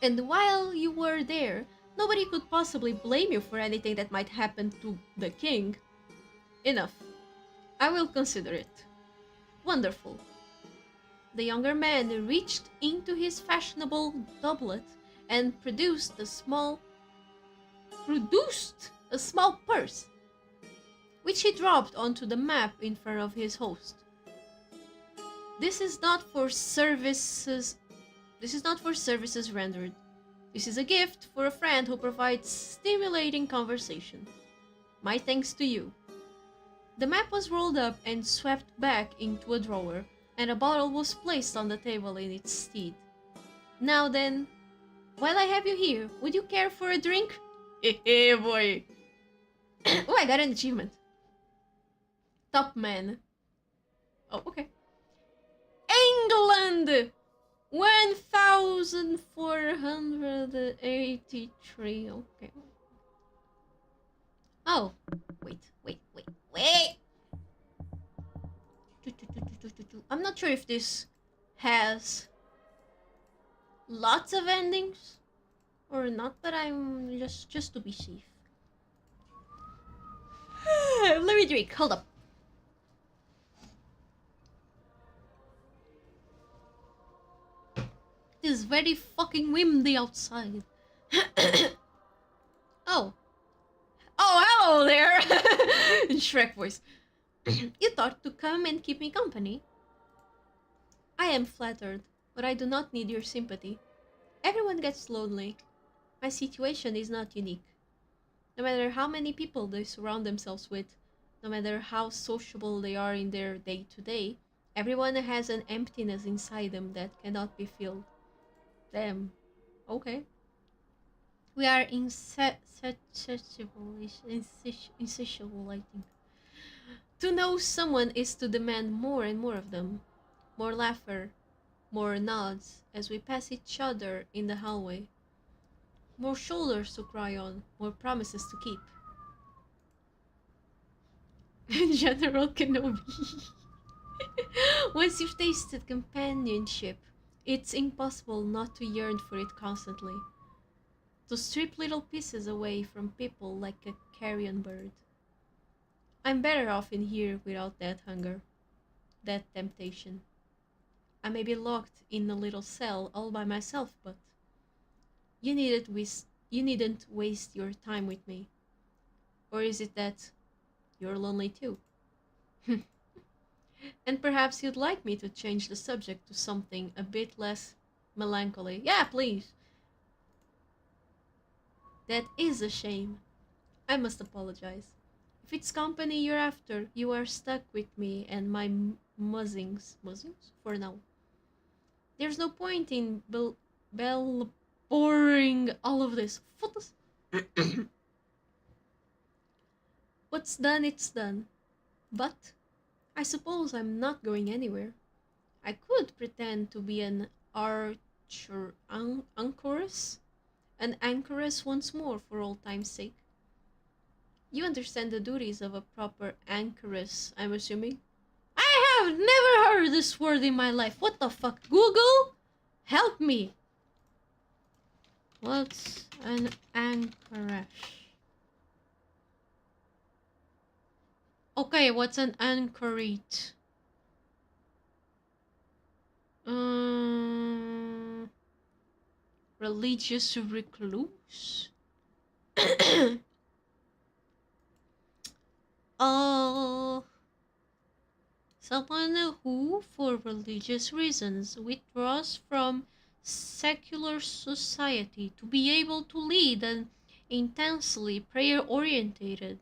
And while you were there, nobody could possibly blame you for anything that might happen to the king. Enough. I will consider it. Wonderful. The younger man reached into his fashionable doublet and produced a small... produced a small purse, which he dropped onto the map in front of his host. This is not for services rendered. This is a gift for a friend who provides stimulating conversation. My thanks to you. The map was rolled up and swept back into a drawer, and a bottle was placed on the table in its stead. Now then, while I have you here, would you care for a drink? Hey boy! Oh, I got an achievement. Top man. Oh, okay. England! 1483. Okay. Oh, wait. I'm not sure if this has lots of endings or not, but I'm just to be safe. Let me drink. Hold up. It is very fucking windy outside. Oh, hello there. Shrek voice. You thought to come and keep me company? I am flattered, but I do not need your sympathy. Everyone gets lonely. My situation is not unique. No matter how many people they surround themselves with, no matter how sociable they are in their day-to-day, everyone has an emptiness inside them that cannot be filled. Damn. Okay. We are insatiable, I think. To know someone is to demand more and more of them. More laughter, more nods as we pass each other in the hallway. More shoulders to cry on, more promises to keep. General Kenobi. Once you've tasted companionship, it's impossible not to yearn for it constantly. To strip little pieces away from people like a carrion bird. I'm better off in here without that hunger, that temptation. I may be locked in a little cell all by myself, but you needn't waste your time with me. Or is it that you're lonely too? And perhaps you'd like me to change the subject to something a bit less melancholy. Yeah, please. That is a shame. I must apologize. If it's company you're after, you are stuck with me and my muzzings for now. There's no point in boring all of this. Photos. What's done, it's done. But I suppose I'm not going anywhere. I could pretend to be an anchoress once more for old time's sake. You understand the duties of a proper anchoress, I'm assuming? I have never heard this word in my life. What the fuck? Google? Help me. What's an anchoress? Okay, what's an anchorite? Religious recluse? Someone who, for religious reasons, withdraws from secular society to be able to lead an intensely prayer-oriented,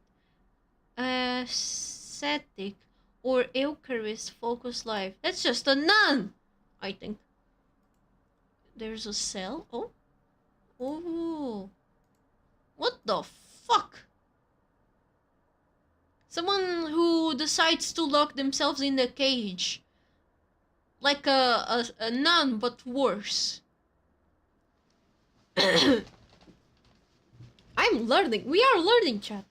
ascetic, or Eucharist-focused life. That's just a nun, I think. There's a cell? Oh. What the fuck? Someone who decides to lock themselves in a cage. Like a nun, but worse. I'm learning. We are learning, chat.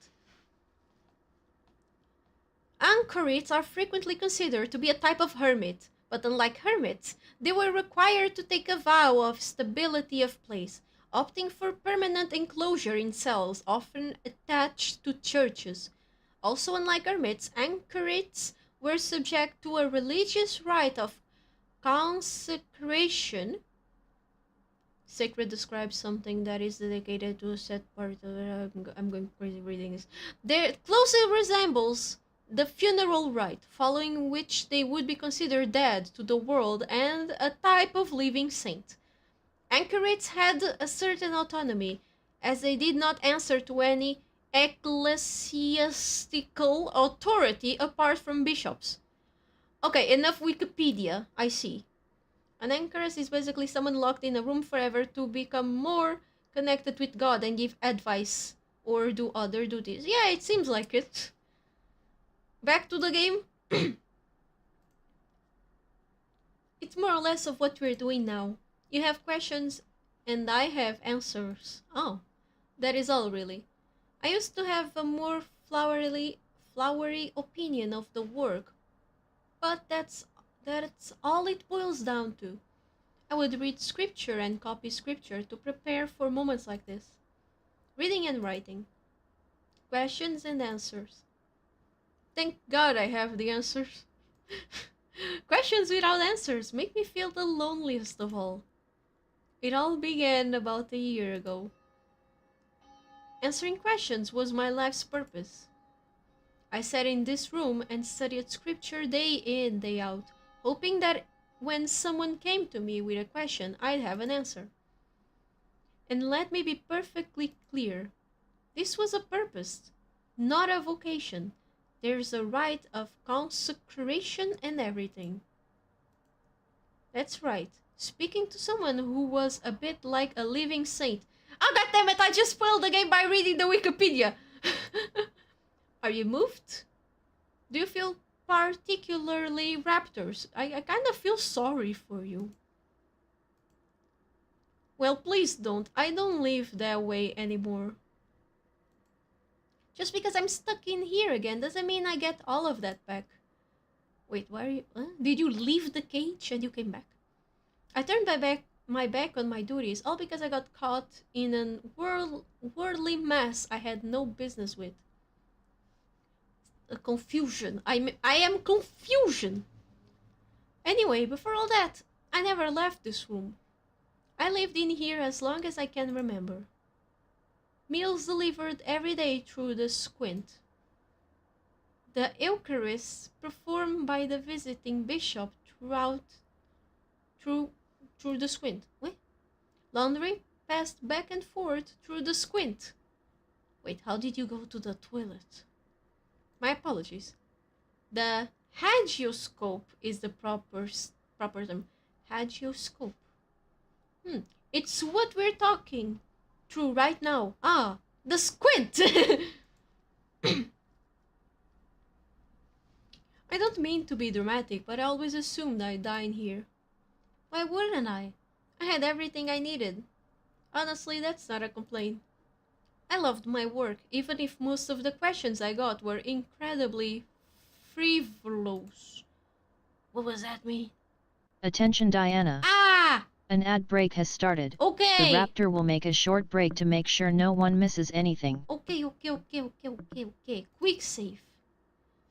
Anchorites are frequently considered to be a type of hermit, but unlike hermits, they were required to take a vow of stability of place, opting for permanent enclosure in cells often attached to churches. Also, unlike hermits, anchorites were subject to a religious rite of consecration Sacred describes something that is dedicated to a set part of it. I'm going crazy reading this. There closely resembles the funeral rite, following which they would be considered dead to the world and a type of living saint. Anchorites had a certain autonomy, as they did not answer to any ecclesiastical authority apart from bishops. Okay, enough Wikipedia, I see. An anchoress is basically someone locked in a room forever to become more connected with God and give advice or do other duties. Yeah, it seems like it. Back to the game. It's more or less of what we're doing now. You have questions and I have answers. Oh, that is all really. I used to have a more flowery opinion of the work, but that's all it boils down to. I would read scripture and copy scripture to prepare for moments like this. Reading and writing. Questions and answers. Thank God I have the answers. Questions without answers make me feel the loneliest of all. It all began about a year ago. Answering questions was my life's purpose. I sat in this room and studied scripture day in, day out, hoping that when someone came to me with a question, I'd have an answer. And let me be perfectly clear. This was a purpose, not a vocation. There's a rite of consecration and everything. That's right. Speaking to someone who was a bit like a living saint. Oh, goddammit, I just spoiled the game by reading the Wikipedia. Are you moved? Do you feel particularly raptors? I kind of feel sorry for you. Well, please don't. I don't live that way anymore. Just because I'm stuck in here again doesn't mean I get all of that back. Wait, why are you... Did you leave the cage and you came back? I turned my back on my duties, all because I got caught in a worldly mess I had no business with. A confusion. I am confusion. Anyway, before all that, I never left this room. I lived in here as long as I can remember. Meals delivered every day through the squint. The Eucharist performed by the visiting bishop through the squint. Wait. Laundry passed back and forth through the squint. Wait, how did you go to the toilet? My apologies. The hagioscope is the proper term. Hagioscope. It's what we're talking through right now. Ah, the squint! I don't mean to be dramatic, but I always assumed I'd dine here. Why wouldn't I? I had everything I needed. Honestly, that's not a complaint. I loved my work, even if most of the questions I got were incredibly frivolous. What was that mean? Attention Diana. Ah! An ad break has started. Okay! The raptor will make a short break to make sure no one misses anything. Okay. Quick save.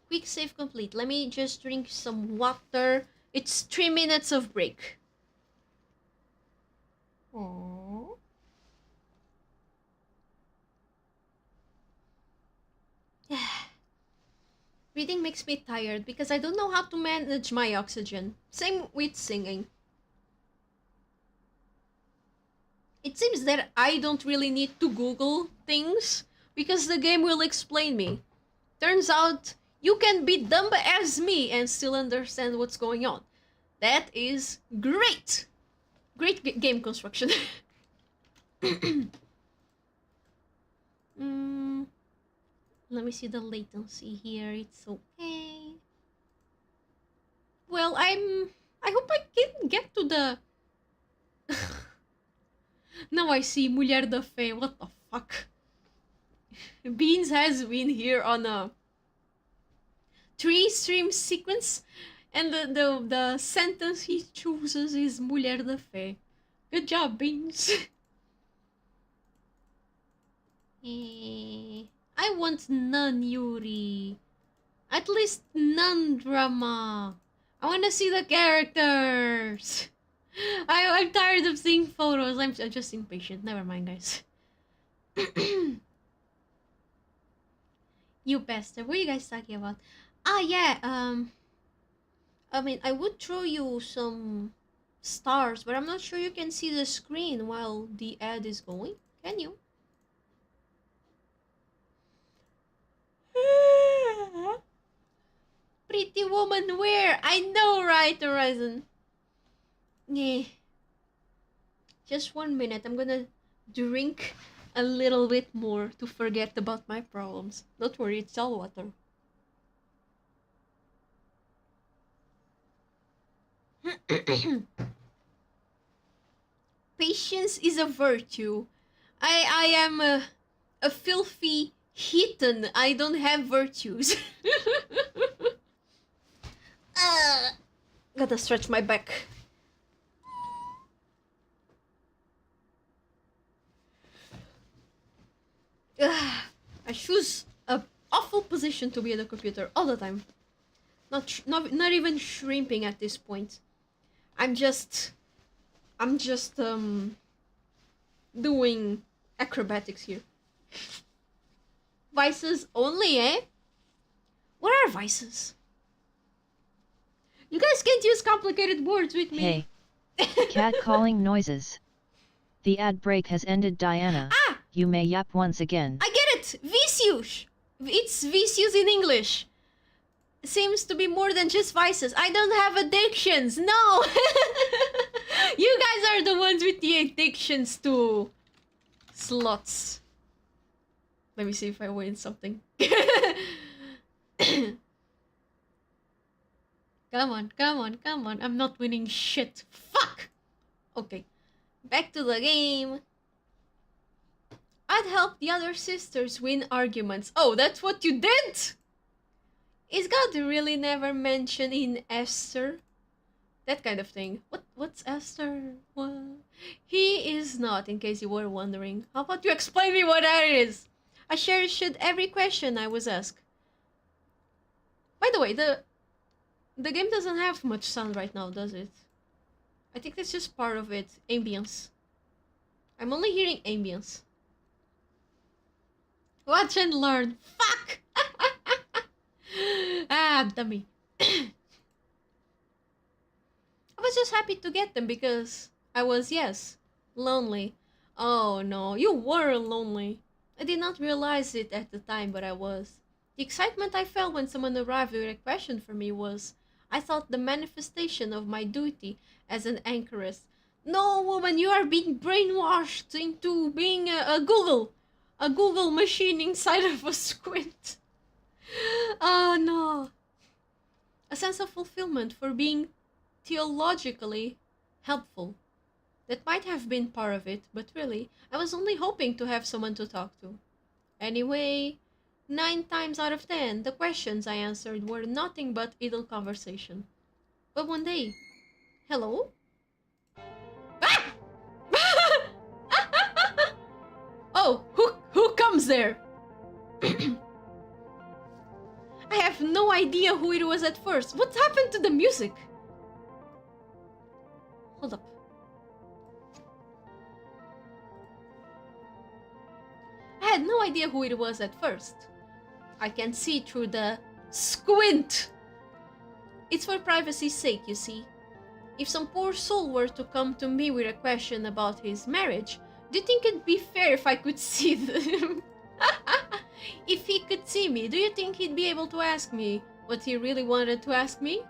Quick save complete. Let me just drink some water. It's 3 minutes of break. Aww. Reading makes me tired because I don't know how to manage my oxygen. Same with singing. It seems that I don't really need to Google things because the game will explain me. Turns out you can be dumb as me and still understand what's going on. That is great! Great game construction. Let me see the latency here. It's okay. Well, I hope I can get to the... Now I see Mulher da Fé. What the fuck? Beans has been here on a 3-stream sequence, and the sentence he chooses is Mulher da Fé. Good job, Beans. I want nun Yuri. At least nun drama. I want to see the characters. I'm tired of seeing photos. I'm just impatient. Never mind, guys. You bastard. What are you guys talking about? Ah, yeah. I mean, I would throw you some stars, but I'm not sure you can see the screen while the ad is going. Can you? Pretty woman, where? I know, right, Horizon? Yeah. Just 1 minute. I'm gonna drink a little bit more to forget about my problems. Don't worry, it's all water. Patience is a virtue. I am a filthy heathen. I don't have virtues. Gotta stretch my back. I choose a awful position to be at the computer all the time. Not even shrimping at this point. I'm just doing acrobatics here. Vices only, eh? What are vices? You guys can't use complicated words with me. Hey. Cat calling noises. The ad break has ended, Diana. Ah! You may yap once again. I get it! Vicious! It's vicious in English. Seems to be more than just vices. I don't have addictions, no! You guys are the ones with the addictions to slots. Let me see if I win something. Come on, come on, come on. I'm not winning shit. Fuck! Okay. Back to the game. I'd help the other sisters win arguments. Oh, that's what you did? Is God really never mentioned in Esther? That kind of thing. What's Esther? What? He is not, in case you were wondering. How about you explain me what that is? I shared every question I was asked. By the way, the game doesn't have much sound right now, does it? I think that's just part of it. Ambience. I'm only hearing ambience. Watch and learn. Fuck! Ah, dummy. I was just happy to get them because I was, yes, lonely. Oh no, you were lonely. I did not realize it at the time, but I was. The excitement I felt when someone arrived with a question for me was, I thought, the manifestation of my duty as an anchoress. No, woman, you are being brainwashed into being a Google machine inside of a squint. Oh no. A sense of fulfillment for being theologically helpful. That might have been part of it, but really, I was only hoping to have someone to talk to. Anyway, 9 times out of 10, the questions I answered were nothing but idle conversation. But one day, hello? Ah! Oh, who comes there? I have no idea who it was at first. What happened to the music? Hold up. I had no idea who it was at first. I can see through the squint. It's for privacy's sake, you see. If some poor soul were to come to me with a question about his marriage, do you think it'd be fair if I could see them? If he could see me, do you think he'd be able to ask me what he really wanted to ask me?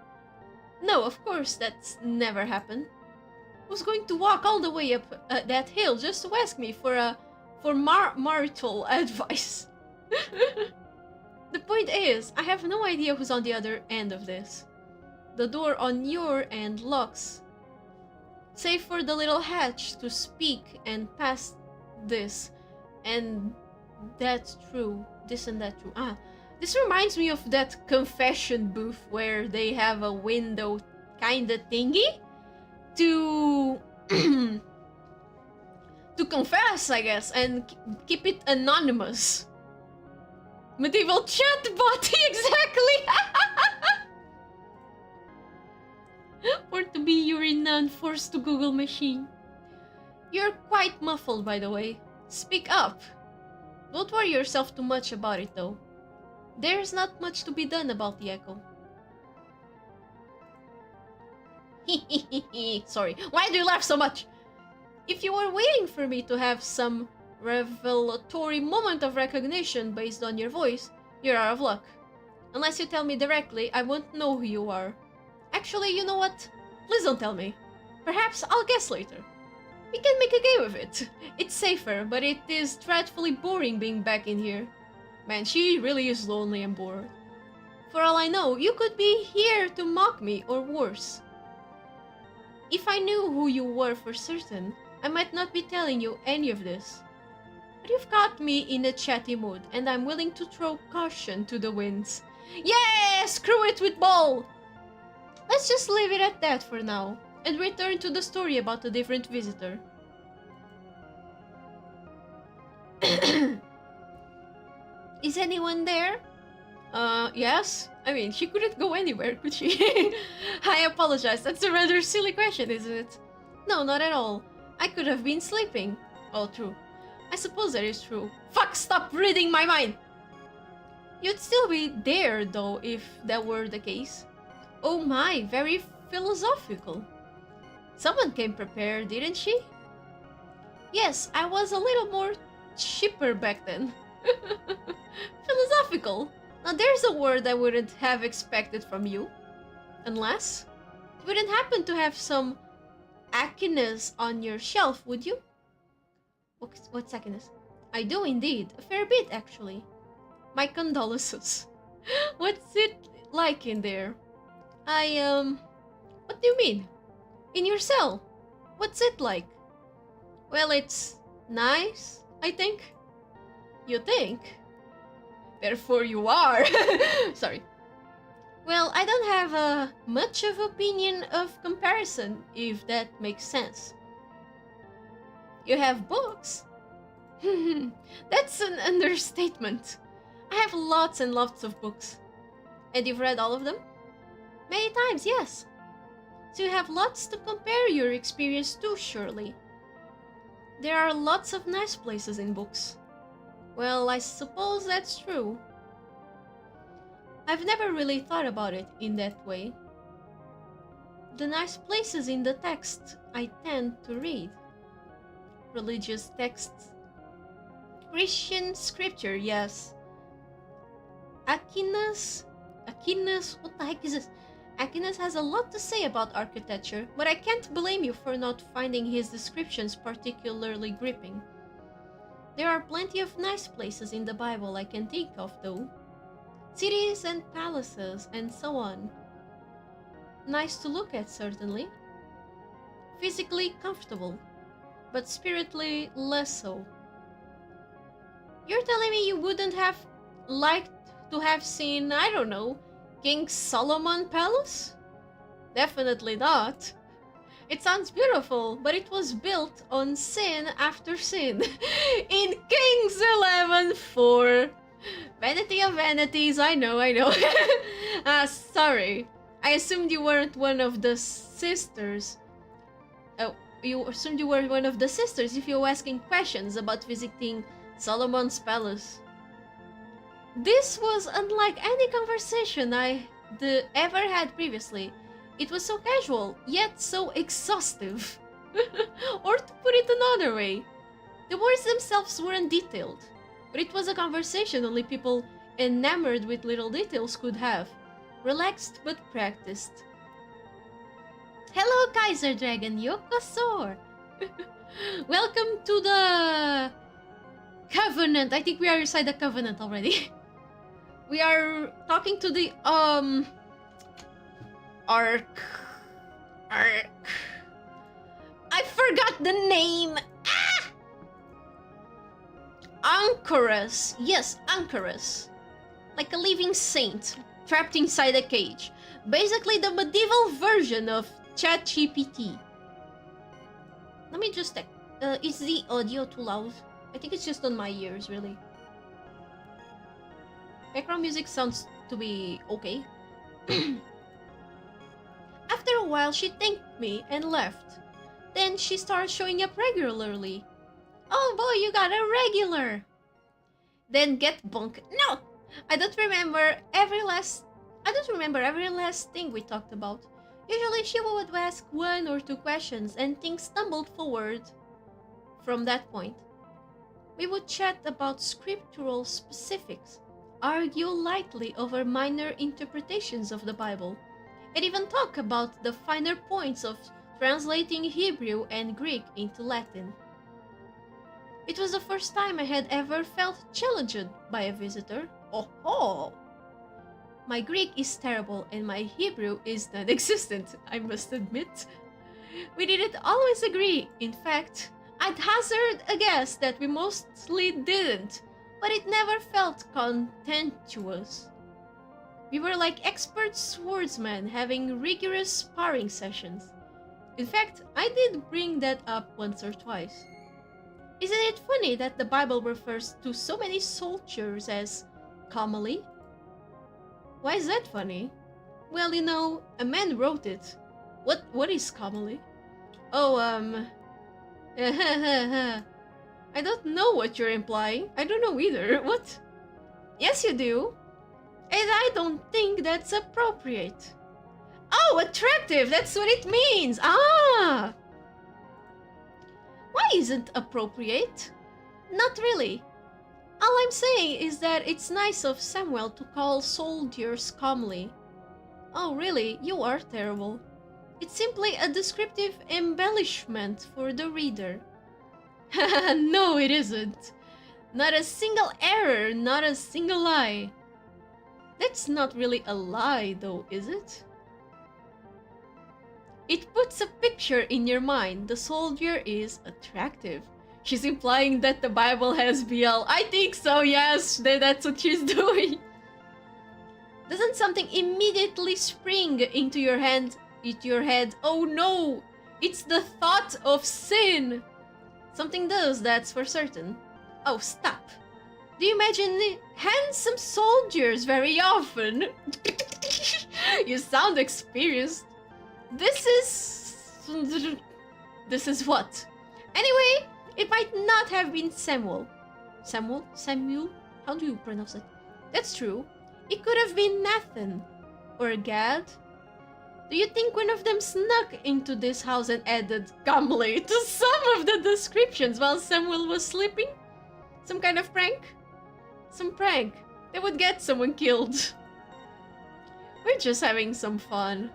No, of course, that's never happened. Who's going to walk all the way up that hill just to ask me for marital advice? The point is, I have no idea who's on the other end of this. The door on your end locks. Save for the little hatch to speak and past this. And that's true. This and that true. Ah, this reminds me of that confession booth where they have a window kinda thingy to to confess, I guess, and keep it anonymous. Medieval chatbot, exactly. Or to be Yuri unforced to Google machine. You're quite muffled, by the way. Speak up. Don't worry yourself too much about it, though. There's not much to be done about the echo. Sorry, why do you laugh so much? If you were waiting for me to have some revelatory moment of recognition based on your voice, you're out of luck. Unless you tell me directly, I won't know who you are. Actually, you know what? Please don't tell me. Perhaps I'll guess later. We can make a game of it. It's safer, but it is dreadfully boring being back in here. Man, she really is lonely and bored. For all I know, you could be here to mock me, or worse. If I knew who you were for certain, I might not be telling you any of this. But you've caught me in a chatty mood, and I'm willing to throw caution to the winds. Yeah, screw it with Ball! Let's just leave it at that for now, and return to the story about the different visitor. Is anyone there? Yes? I mean, she couldn't go anywhere, could she? I apologize, that's a rather silly question, isn't it? No, not at all. I could have been sleeping. Oh, true. I suppose that is true. Fuck, stop reading my mind! You'd still be there, though, if that were the case. Oh my, very philosophical. Someone came prepared, didn't she? Yes, I was a little more chipper back then. Philosophical. Now there's a word I wouldn't have expected from you. Unless you wouldn't happen to have some Aquinas on your shelf, would you? What's Aquinas? I do indeed. A fair bit, actually. My condolences. What's it like in there? What do you mean? In your cell? What's it like? Well, it's nice, I think. You think? Therefore you are. Sorry. Well, I don't have much of opinion of comparison, if that makes sense. You have books? That's an understatement. I have lots and lots of books. And you've read all of them? Many times, yes. So you have lots to compare your experience to, surely. There are lots of nice places in books. Well, I suppose that's true. I've never really thought about it in that way. The nice places in the text I tend to read. Religious texts. Christian scripture, yes. Aquinas, what the heck is this? Aquinas has a lot to say about architecture, but I can't blame you for not finding his descriptions particularly gripping. There are plenty of nice places in the Bible I can think of, though. Cities and palaces and so on. Nice to look at, certainly. Physically comfortable, but spiritually less so. You're telling me you wouldn't have liked to have seen, I don't know, King Solomon Palace? Definitely not. It sounds beautiful, but it was built on sin after sin. In Kings 11:4. Vanity of vanities, I know. Sorry. I assumed you weren't one of the sisters. Oh, you assumed you were one of the sisters if you were asking questions about visiting Solomon's palace. This was unlike any conversation I ever had previously. It was so casual, yet so exhaustive. Or to put it another way, the words themselves weren't detailed, but it was a conversation only people enamored with little details could have. Relaxed but practiced. Hello, Kaiser Dragon Youkosaur! Welcome to the Covenant. I think we are inside the Covenant already. We are talking to the Ark. I forgot the name. Anchoress. Yes, Anchoress. Like a living saint trapped inside a cage. Basically the medieval version of ChatGPT. Let me just check. Is the audio too loud? I think it's just on my ears, really. Background music sounds to be okay. After a a while she thanked me and left. Then she started showing up regularly. Oh boy, you got a regular! Then get bunk. No! I don't remember every last thing we talked about. Usually she would ask 1 or 2 questions and things stumbled forward from that point. We would chat about scriptural specifics, argue lightly over minor interpretations of the Bible, and even talk about the finer points of translating Hebrew and Greek into Latin. It was the first time I had ever felt challenged by a visitor. Oh ho! My Greek is terrible and my Hebrew is non-existent, I must admit. We didn't always agree. In fact, I'd hazard a guess that we mostly didn't, but it never felt contentious. We were like expert swordsmen having rigorous sparring sessions. In fact, I did bring that up once or twice. Isn't it funny that the Bible refers to so many soldiers as commonly? Why is that funny? Well, you know, a man wrote it. What is commonly? Oh, I don't know what you're implying. I don't know either. What? Yes, you do. And I don't think that's appropriate. Oh, attractive! That's what it means! Ah! Why isn't appropriate? Not really. All I'm saying is that it's nice of Samuel to call soldiers comely. Oh, really? You are terrible. It's simply a descriptive embellishment for the reader. No, it isn't. Not a single error, not a single lie. That's not really a lie, though, is it? It puts a picture in your mind. The soldier is attractive. She's implying that the Bible has BL. I think so, yes. That's what she's doing. Doesn't something immediately spring into your head? Oh no! It's the thought of sin! Something does, that's for certain. Oh, stop. Do you imagine handsome soldiers very often? You sound experienced. This is what? Anyway, it might not have been Samuel. Samuel? How do you pronounce it? That's true. It could have been Nathan. Or Gad. Do you think one of them snuck into this house and added comely to some of the descriptions while Samuel was sleeping? Some kind of prank? Some prank that would get someone killed. We're just having some fun.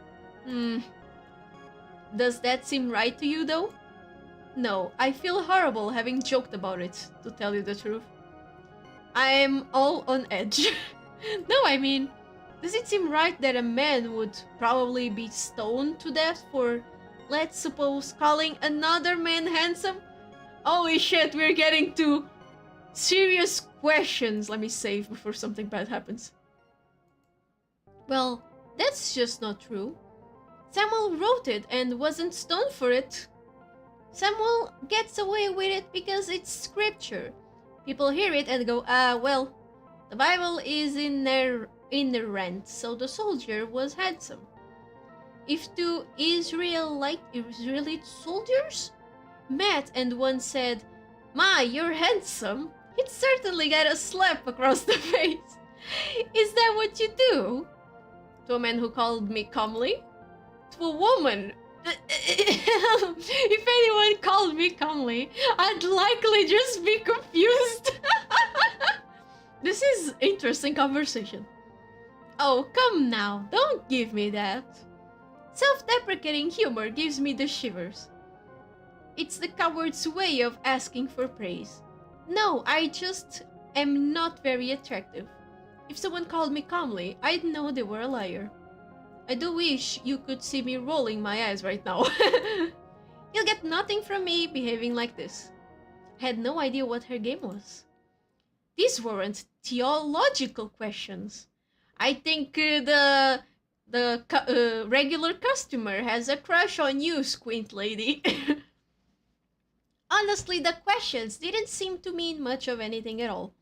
Does that seem right to you, though? No, I feel horrible having joked about it, to tell you the truth. I'm all on edge. No, I mean, does it seem right that a man would probably be stoned to death for, let's suppose, calling another man handsome? Holy shit, we're getting to serious questions. Let me save before something bad happens. Well, that's just not true. Samuel wrote it and wasn't stoned for it. Samuel gets away with it because it's scripture. People hear it and go, well, the Bible is inerrant, so the soldier was handsome. If two Israelite soldiers met and one said, "My, you're handsome," he'd certainly get a slap across the face. Is that what you do? To a man who called me comely? To a woman? If anyone called me comely, I'd likely just be confused. This is interesting conversation. Oh, come now, don't give me that. Self-deprecating humor gives me the shivers. It's the coward's way of asking for praise. No, I just am not very attractive. If someone called me comely, I'd know they were a liar. I do wish you could see me rolling my eyes right now. You'll get nothing from me behaving like this. I had no idea what her game was. These weren't theological questions. I think the regular customer has a crush on you, squint lady. Honestly, the questions didn't seem to mean much of anything at all.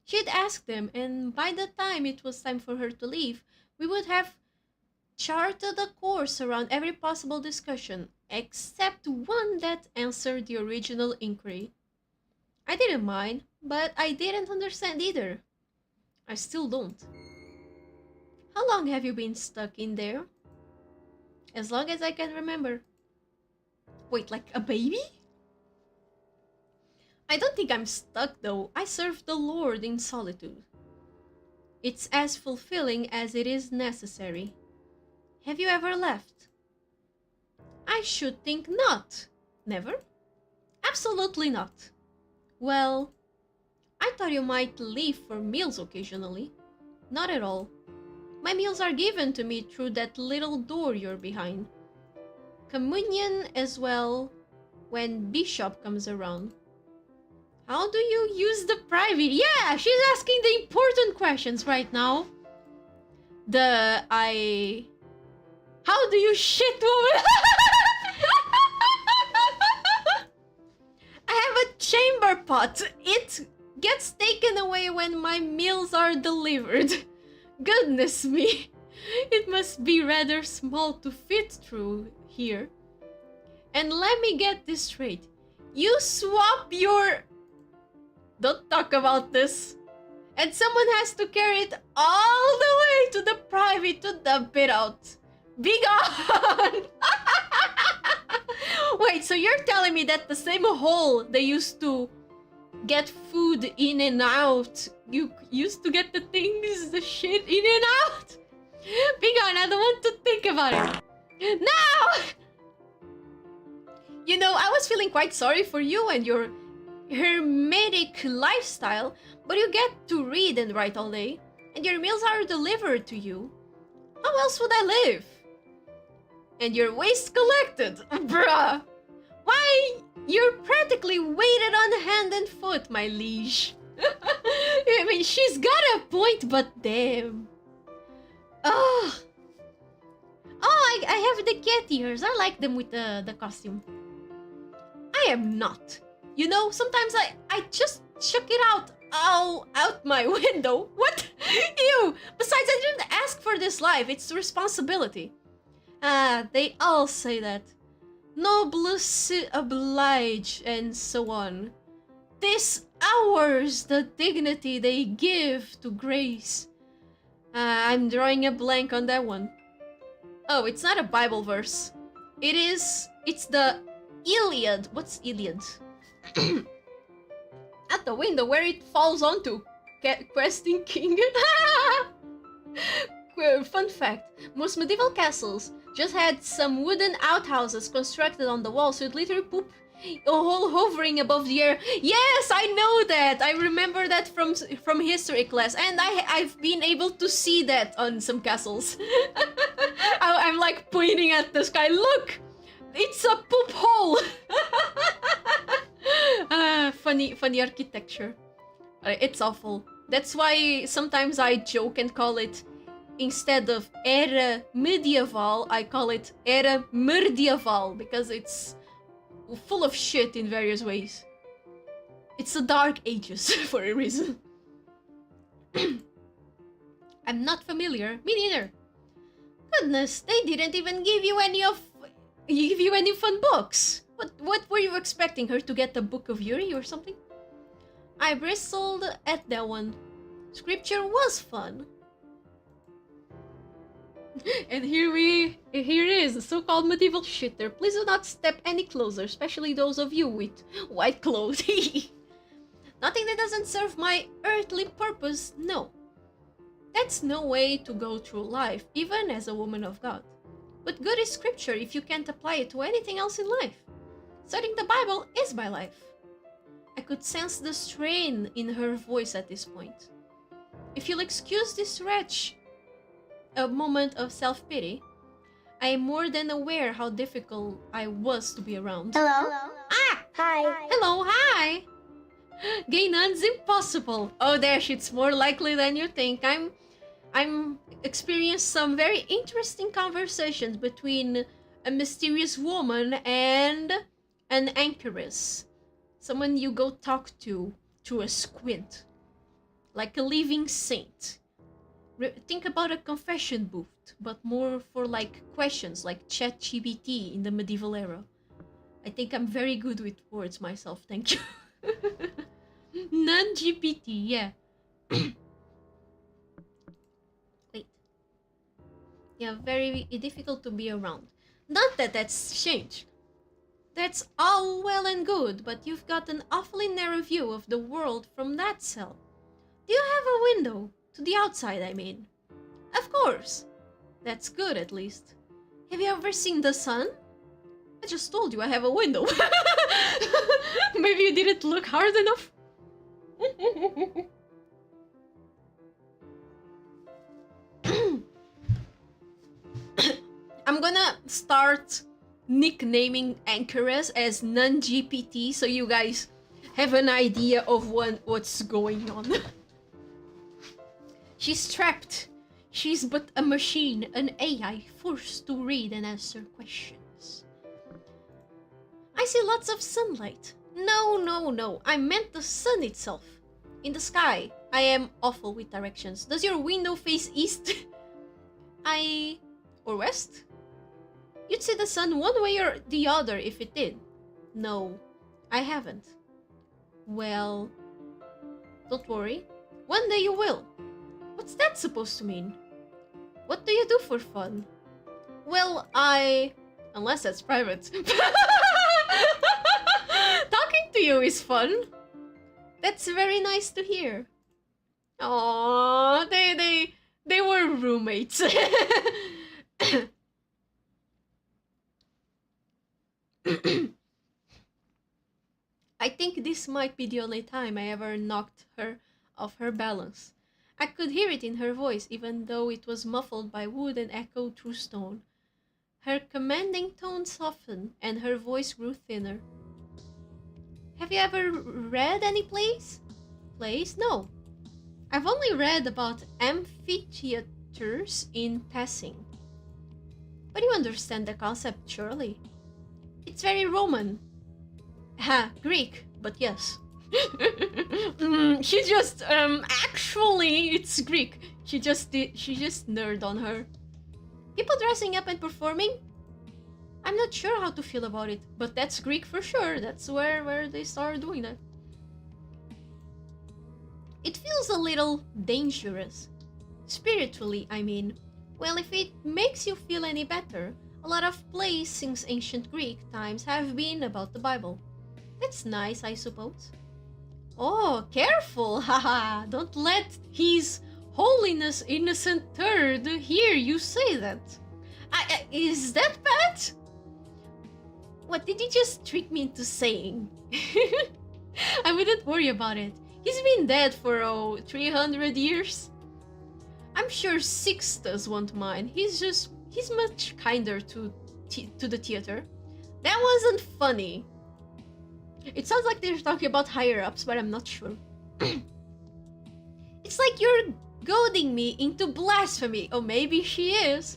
She'd ask them, and by the time it was time for her to leave, we would have charted a course around every possible discussion, except one that answered the original inquiry. I didn't mind, but I didn't understand either. I still don't. How long have you been stuck in there? As long as I can remember. Wait, like a baby? I don't think I'm stuck though. I serve the Lord in solitude. It's as fulfilling as it is necessary. Have you ever left? I should think not. Never? Absolutely not. Well, I thought you might leave for meals occasionally. Not at all. My meals are given to me through that little door you're behind. Communion as well when Bishop comes around. How do you use the private? Yeah, she's asking the important questions right now. How do you shit, woman? I have a chamber pot. It gets taken away when my meals are delivered. Goodness me. It must be rather small to fit through here. And let me get this straight. You swap your... Don't talk about this. And someone has to carry it all the way to the private to dump it out. Be gone! Wait, so you're telling me that the same hole they used to get food in and out, you used to get the things, the shit in and out? Be gone, I don't want to think about it. No! You know, I was feeling quite sorry for you and your hermetic lifestyle, but you get to read and write all day, and your meals are delivered to you. How else would I live? And your waste collected, bruh. Why, you're practically weighted on hand and foot, my liege. I mean, she's got a point, but damn. Oh, I have the cat ears. I like them with the costume. I am not. You know, sometimes I just chuck it out my window. What? Ew. Besides, I didn't ask for this life. It's the responsibility. Ah, they all say that. Noblesse oblige and so on. This ours the dignity they give to grace. I'm drawing a blank on that one. Oh, it's not a Bible verse. It's the Iliad. What's Iliad? At the window where it falls onto. Questing king. Fun fact, most medieval castles just had some wooden outhouses constructed on the wall so you'd literally poop a hole hovering above the air. Yes, I know that. I remember that from history class, and I've been able to see that on some castles. I'm like pointing at the sky. Look, it's a poop hole. Funny architecture. It's awful. That's why sometimes I joke and call it, instead of era medieval, I call it era medieval, because it's full of shit in various ways. It's the Dark Ages for a reason. I'm not familiar. Me neither. Goodness, they didn't even give you any fun books. What were you expecting, her to get the Book of Yuri or something? I bristled at that one. Scripture was fun. And here it is, the so-called medieval shitter. Please do not step any closer, especially those of you with white clothes. Nothing that doesn't serve my earthly purpose, no. That's no way to go through life, even as a woman of God. But good is scripture if you can't apply it to anything else in life. Studying the Bible is my life. I could sense the strain in her voice at this point. If you'll excuse this wretch, a moment of self-pity, I am more than aware how difficult I was to be around. Hello? Ah! Hi. Hello, hi! Gay nuns, impossible. Oh, Dash, it's more likely than you think. I'm experiencing some very interesting conversations between a mysterious woman and an anchoress. Someone you go talk to through a squint. Like a living saint. Think about a confession booth. but more for like questions like ChatGPT in the medieval era. I think I'm very good with words myself, thank you. Non-GPT, yeah. Wait. Yeah, very difficult to be around. Not that that's changed. That's all well and good, but you've got an awfully narrow view of the world from that cell. Do you have a window? To the outside, I mean. Of course. That's good, at least. Have you ever seen the sun? I just told you I have a window. Maybe you didn't look hard enough? I'm gonna start nicknaming anchors as non-GPT so you guys have an idea of what's going on. She's trapped. She's but a machine, an AI forced to read and answer questions. I see lots of sunlight. No, I meant the sun itself. In the sky. I am awful with directions. Does your window face east? Or west? You'd see the sun one way or the other if it did. No, I haven't. Well, don't worry. One day you will. What's that supposed to mean? What do you do for fun? Well, unless that's private. Talking to you is fun. That's very nice to hear. Aww, they were roommates. I think this might be the only time I ever knocked her off her balance. I could hear it in her voice, even though it was muffled by wood and echoed through stone. Her commanding tone softened, and her voice grew thinner. Have you ever read any plays? Plays? No. I've only read about amphitheaters in passing. But you understand the concept, surely? It's very Roman. Greek, but yes. She just, actually, it's Greek. She just nerd on her. People dressing up and performing? I'm not sure how to feel about it, but that's Greek for sure. That's where they started doing that. It feels a little dangerous. Spiritually, I mean. Well, if it makes you feel any better, a lot of plays since ancient Greek times have been about the Bible. That's nice, I suppose. Oh, careful, haha! Don't let His Holiness Innocent Third hear you say that. Is that bad? What did you just trick me into saying? I wouldn't worry about it. He's been dead for 300 years. I'm sure Sixtus won't mind. He's much kinder to the theater. That wasn't funny. It sounds like they're talking about higher-ups, but I'm not sure. It's like you're goading me into blasphemy. Oh, maybe she is.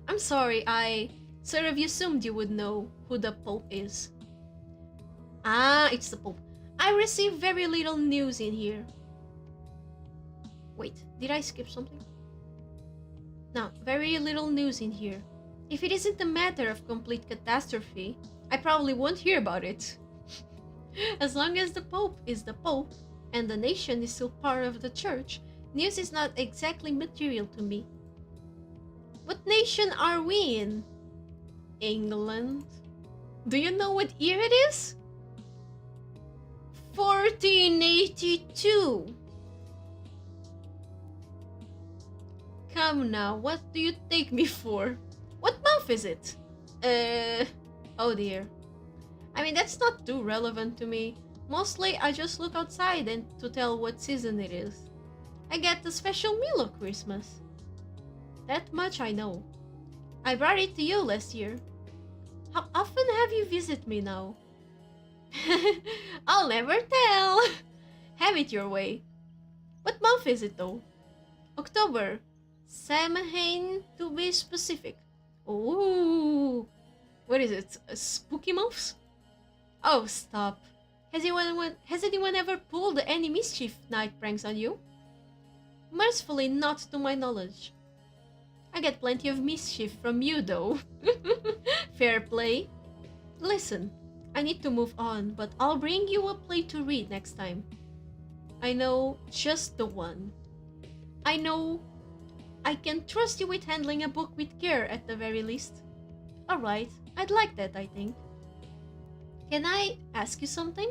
I'm sorry, I sort of assumed you would know who the Pope is. Ah, it's the Pope. I receive very little news in here. Wait, did I skip something? No, very little news in here. If it isn't a matter of complete catastrophe, I probably won't hear about it. As long as the Pope is the Pope, and the nation is still part of the Church, news is not exactly material to me. What nation are we in? England? Do you know what year it is? 1482. Come now, what do you take me for? What month is it? Oh dear. I mean, that's not too relevant to me. Mostly, I just look outside and to tell what season it is. I get a special meal of Christmas. That much I know. I brought it to you last year. How often have you visited me now? I'll never tell. Have it your way. What month is it though? October. Samhain to be specific. Ooh. What is it? A spooky month? Oh, stop. Has anyone ever pulled any mischief night pranks on you? Mercifully not to my knowledge. I get plenty of mischief from you, though. Fair play. Listen, I need to move on, but I'll bring you a play to read next time. I know just the one. I know I can trust you with handling a book with care at the very least. Alright, I'd like that, I think. Can I ask you something?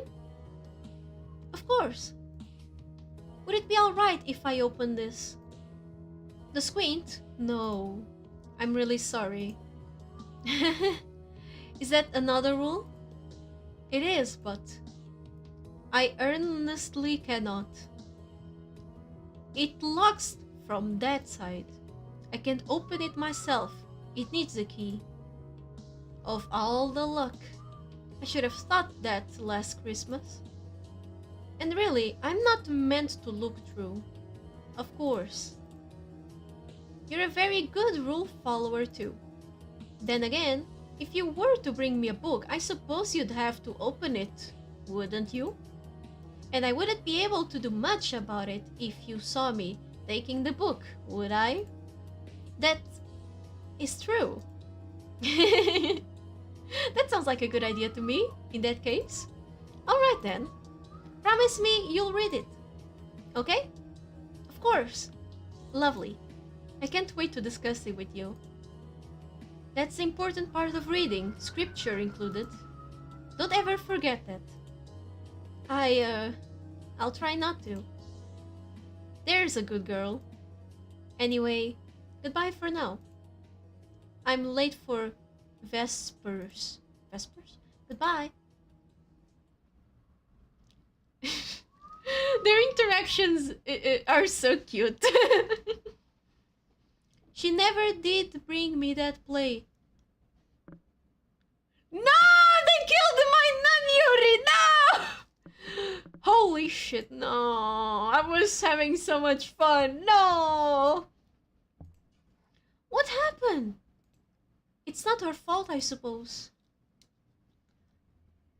Of course. Would it be alright if I open this? The squint? No. I'm really sorry. Is that another rule? It is, but I earnestly cannot. It locks from that side. I can't open it myself. It needs a key. Of all the luck. I should have thought that last Christmas. And really, I'm not meant to look through. Of course. You're a very good rule follower too. Then again, if you were to bring me a book, I suppose you'd have to open it, wouldn't you? And I wouldn't be able to do much about it if you saw me taking the book, would I? That is true. That sounds like a good idea to me, in that case. Alright then. Promise me you'll read it. Okay? Of course. Lovely. I can't wait to discuss it with you. That's the important part of reading, scripture included. Don't ever forget that. I'll try not to. There's a good girl. Anyway, goodbye for now. I'm late for Vespers. Vespers? Goodbye. Their interactions are so cute. She never did bring me that play. No! They killed my nun, Yuri! No! Holy shit, no. I was having so much fun. No! What happened? It's not her fault, I suppose.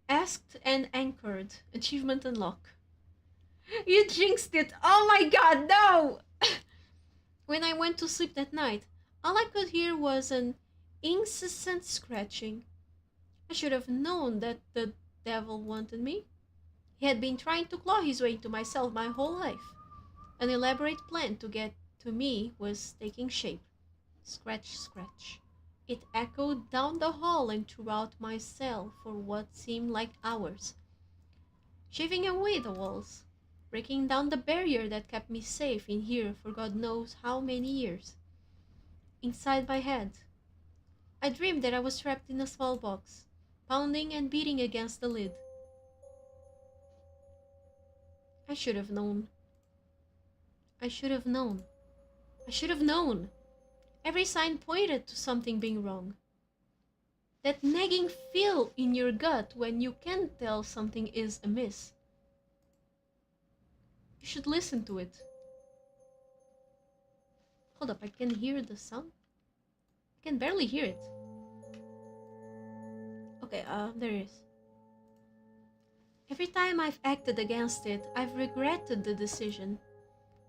Asked and anchored. Achievement unlocked. You jinxed it. Oh my god, no! When I went to sleep that night, all I could hear was an incessant scratching. I should have known that the devil wanted me. He had been trying to claw his way into my cell my whole life. An elaborate plan to get to me was taking shape. Scratch, scratch. It echoed down the hall and throughout my cell for what seemed like hours, shaving away the walls, breaking down the barrier that kept me safe in here for God knows how many years. Inside my head, I dreamed that I was trapped in a small box, pounding and beating against the lid. I should have known. I should have known. I should have known. Every sign pointed to something being wrong. That nagging feel in your gut when you can't tell something is amiss. You should listen to it. Hold up, I can hear the sound? I can barely hear it. Okay, there it is. Every time I've acted against it, I've regretted the decision.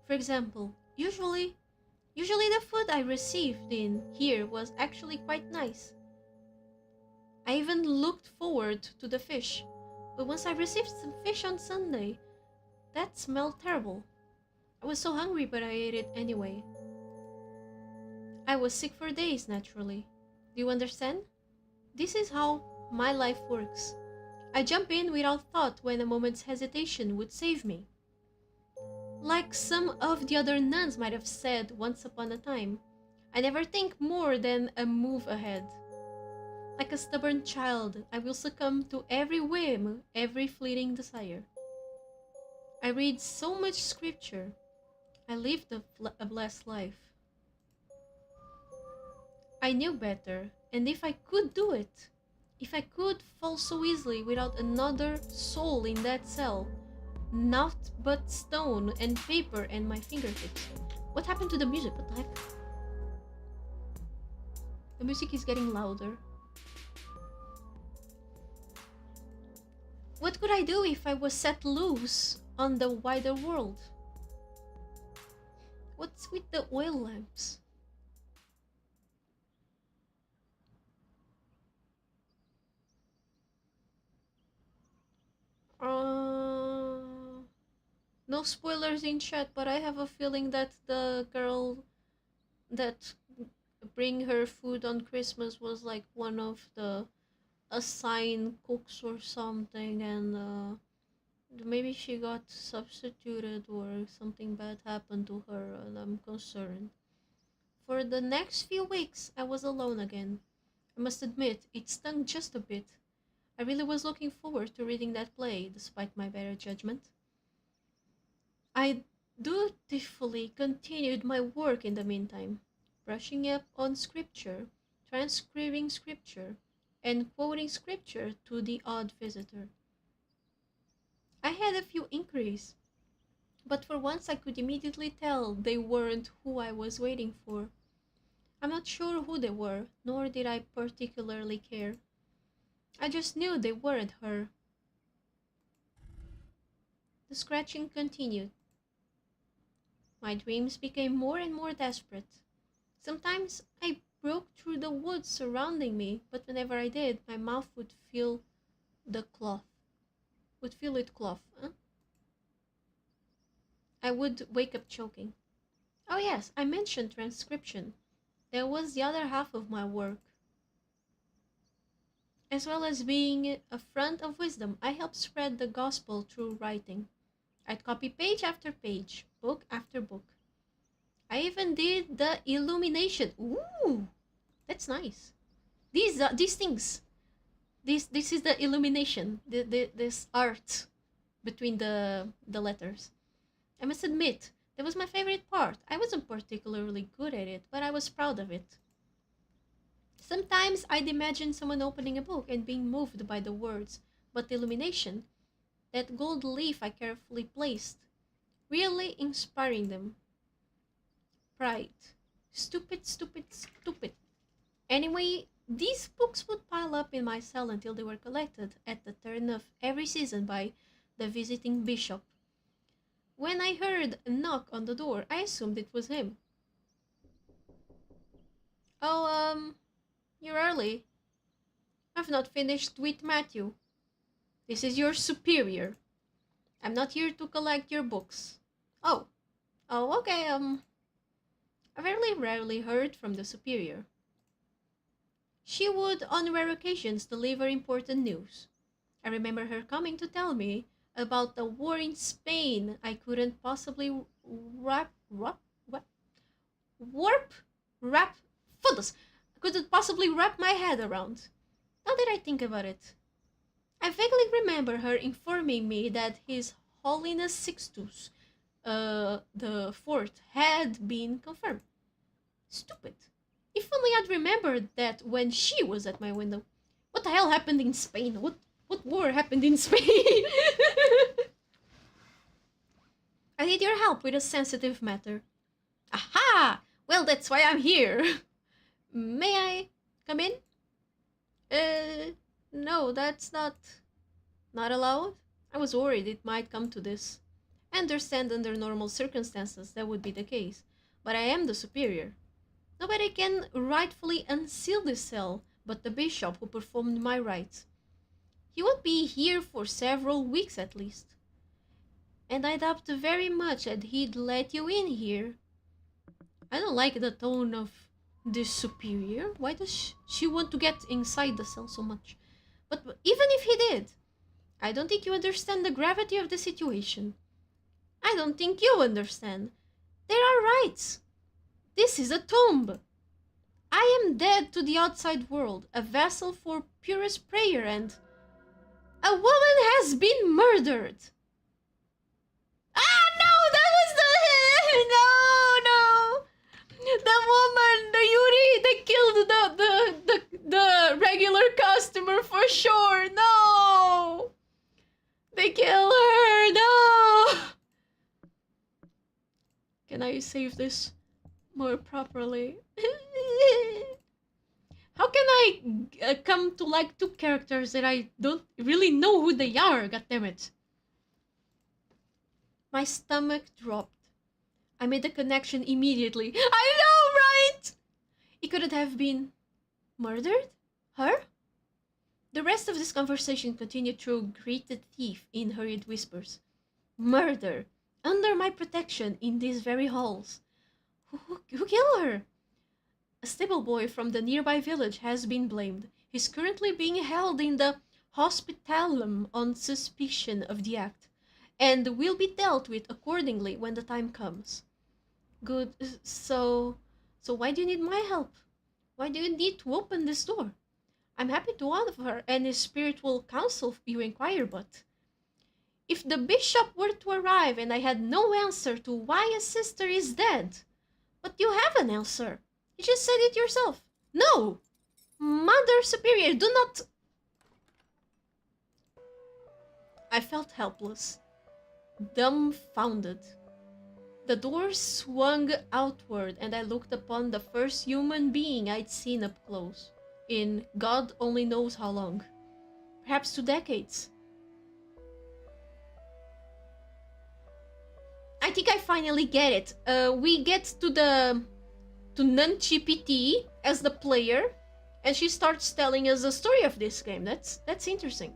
For example, usually the food I received in here was actually quite nice. I even looked forward to the fish, but once I received some fish on Sunday, that smelled terrible. I was so hungry, but I ate it anyway. I was sick for days, naturally. Do you understand? This is how my life works. I jump in without thought when a moment's hesitation would save me. Like some of the other nuns might have said once upon a time, I never think more than a move ahead. Like a stubborn child, I will succumb to every whim, every fleeting desire. I read so much scripture. I lived a blessed life. I knew better, and if I could do it, if I could fall so easily without another soul in that cell, naught but stone and paper and my fingertips. What happened to the music? What the heck? The music is getting louder. What could I do if I was set loose on the wider world? What's with the oil lamps? No spoilers in chat, but I have a feeling that the girl that bring her food on Christmas was like one of the assigned cooks or something, and maybe she got substituted or something bad happened to her, and I'm concerned. For the next few weeks, I was alone again. I must admit, it stung just a bit. I really was looking forward to reading that play, despite my better judgment. I dutifully continued my work in the meantime, brushing up on scripture, transcribing scripture, and quoting scripture to the odd visitor. I had a few inquiries, but for once I could immediately tell they weren't who I was waiting for. I'm not sure who they were, nor did I particularly care. I just knew they weren't her. The scratching continued. My dreams became more and more desperate. Sometimes I broke through the woods surrounding me, but whenever I did, my mouth would feel the cloth. Would feel it cloth, huh? I would wake up choking. Oh yes, I mentioned transcription. That was the other half of my work. As well as being a font of wisdom, I helped spread the gospel through writing. I'd copy page after page, book after book. I even did the illumination. Ooh, that's nice. These things. This is the illumination. This art between the letters. I must admit, that was my favorite part. I wasn't particularly good at it, but I was proud of it. Sometimes I'd imagine someone opening a book and being moved by the words, but the illumination, that gold leaf I carefully placed, really inspiring them. Pride. Stupid, stupid, stupid. Anyway, these books would pile up in my cell until they were collected at the turn of every season by the visiting bishop. When I heard a knock on the door, I assumed it was him. Oh, you're early. I've not finished with Matthew. This is your superior. I'm not here to collect your books. Oh. Oh, okay, I very rarely heard from the superior. She would, on rare occasions, deliver important news. I remember her coming to tell me about the war in Spain I couldn't possibly couldn't possibly wrap my head around. Now that I think about it, I vaguely remember her informing me that His Holiness Sixtus, the fourth, had been confirmed. Stupid. If only I'd remembered that when she was at my window. What the hell happened in Spain? What war happened in Spain? I need your help with a sensitive matter. Aha! Well, that's why I'm here. May I come in? No, that's not allowed. I was worried it might come to this. I understand under normal circumstances that would be the case, but I am the superior. Nobody can rightfully unseal this cell but the bishop who performed my rites. He won't be here for several weeks at least. And I doubt very much that he'd let you in here. I don't like the tone of this superior. Why does she want to get inside the cell so much? But even if he did, I don't think you understand the gravity of the situation. I don't think you understand. There are rights. This is a tomb. I am dead to the outside world, a vessel for purest prayer, and a woman has been murdered. Ah, no, that was the... No. The woman, the Yuri, they killed the regular customer for sure. No. They kill her. No. Can I save this more properly? How can I come to like two characters that I don't really know who they are? Goddammit. My stomach dropped. I made the connection immediately. I know, right? It couldn't have been murdered? Her? The rest of this conversation continued through greeted thief in hurried whispers. Murder! Under my protection in these very halls. Who killed her? A stable boy from the nearby village has been blamed. He's currently being held in the hospitalum on suspicion of the act, and will be dealt with accordingly when the time comes. Good. So why do you need my help? Why do you need to open this door? I'm happy to offer any spiritual counsel you inquire, but if the bishop were to arrive and I had no answer to why a sister is dead, but you have an answer. You just said it yourself. No! Mother Superior, do not... I felt helpless, dumbfounded. The door swung outward and I looked upon the first human being I'd seen up close, in God only knows how long. Perhaps 2 decades. I think I finally get it. We get to Nun-GPT as the player, and she starts telling us the story of this game. That's interesting.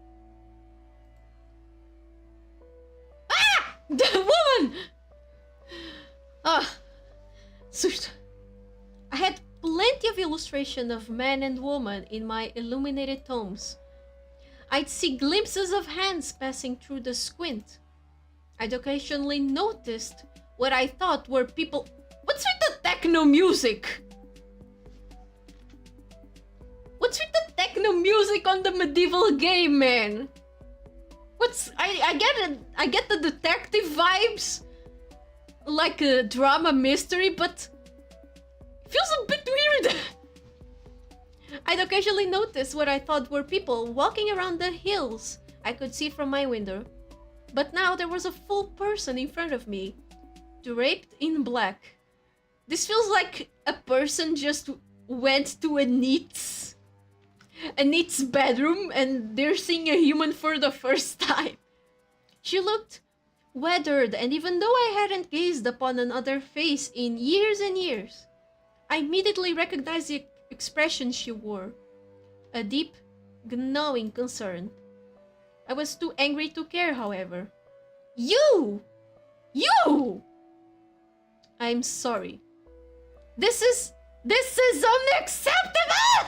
Ah! The woman! Ah, susto. I had plenty of illustration of man and woman in my illuminated tomes. I'd see glimpses of hands passing through the squint. I'd occasionally noticed what I thought were people... What's with the techno music? What's with the techno music on the medieval game, man? I get the detective vibes, like a drama mystery, but it feels a bit weird. I'd occasionally notice what I thought were people walking around the hills I could see from my window. But now there was a full person in front of me, draped in black. This feels like a person just went to a Neat's bedroom and they're seeing a human for the first time. She looked weathered, and even though I hadn't gazed upon another face in years and years, I immediately recognized the expression she wore. A deep, gnawing concern. I was too angry to care, however. You! I'm sorry. This is unacceptable!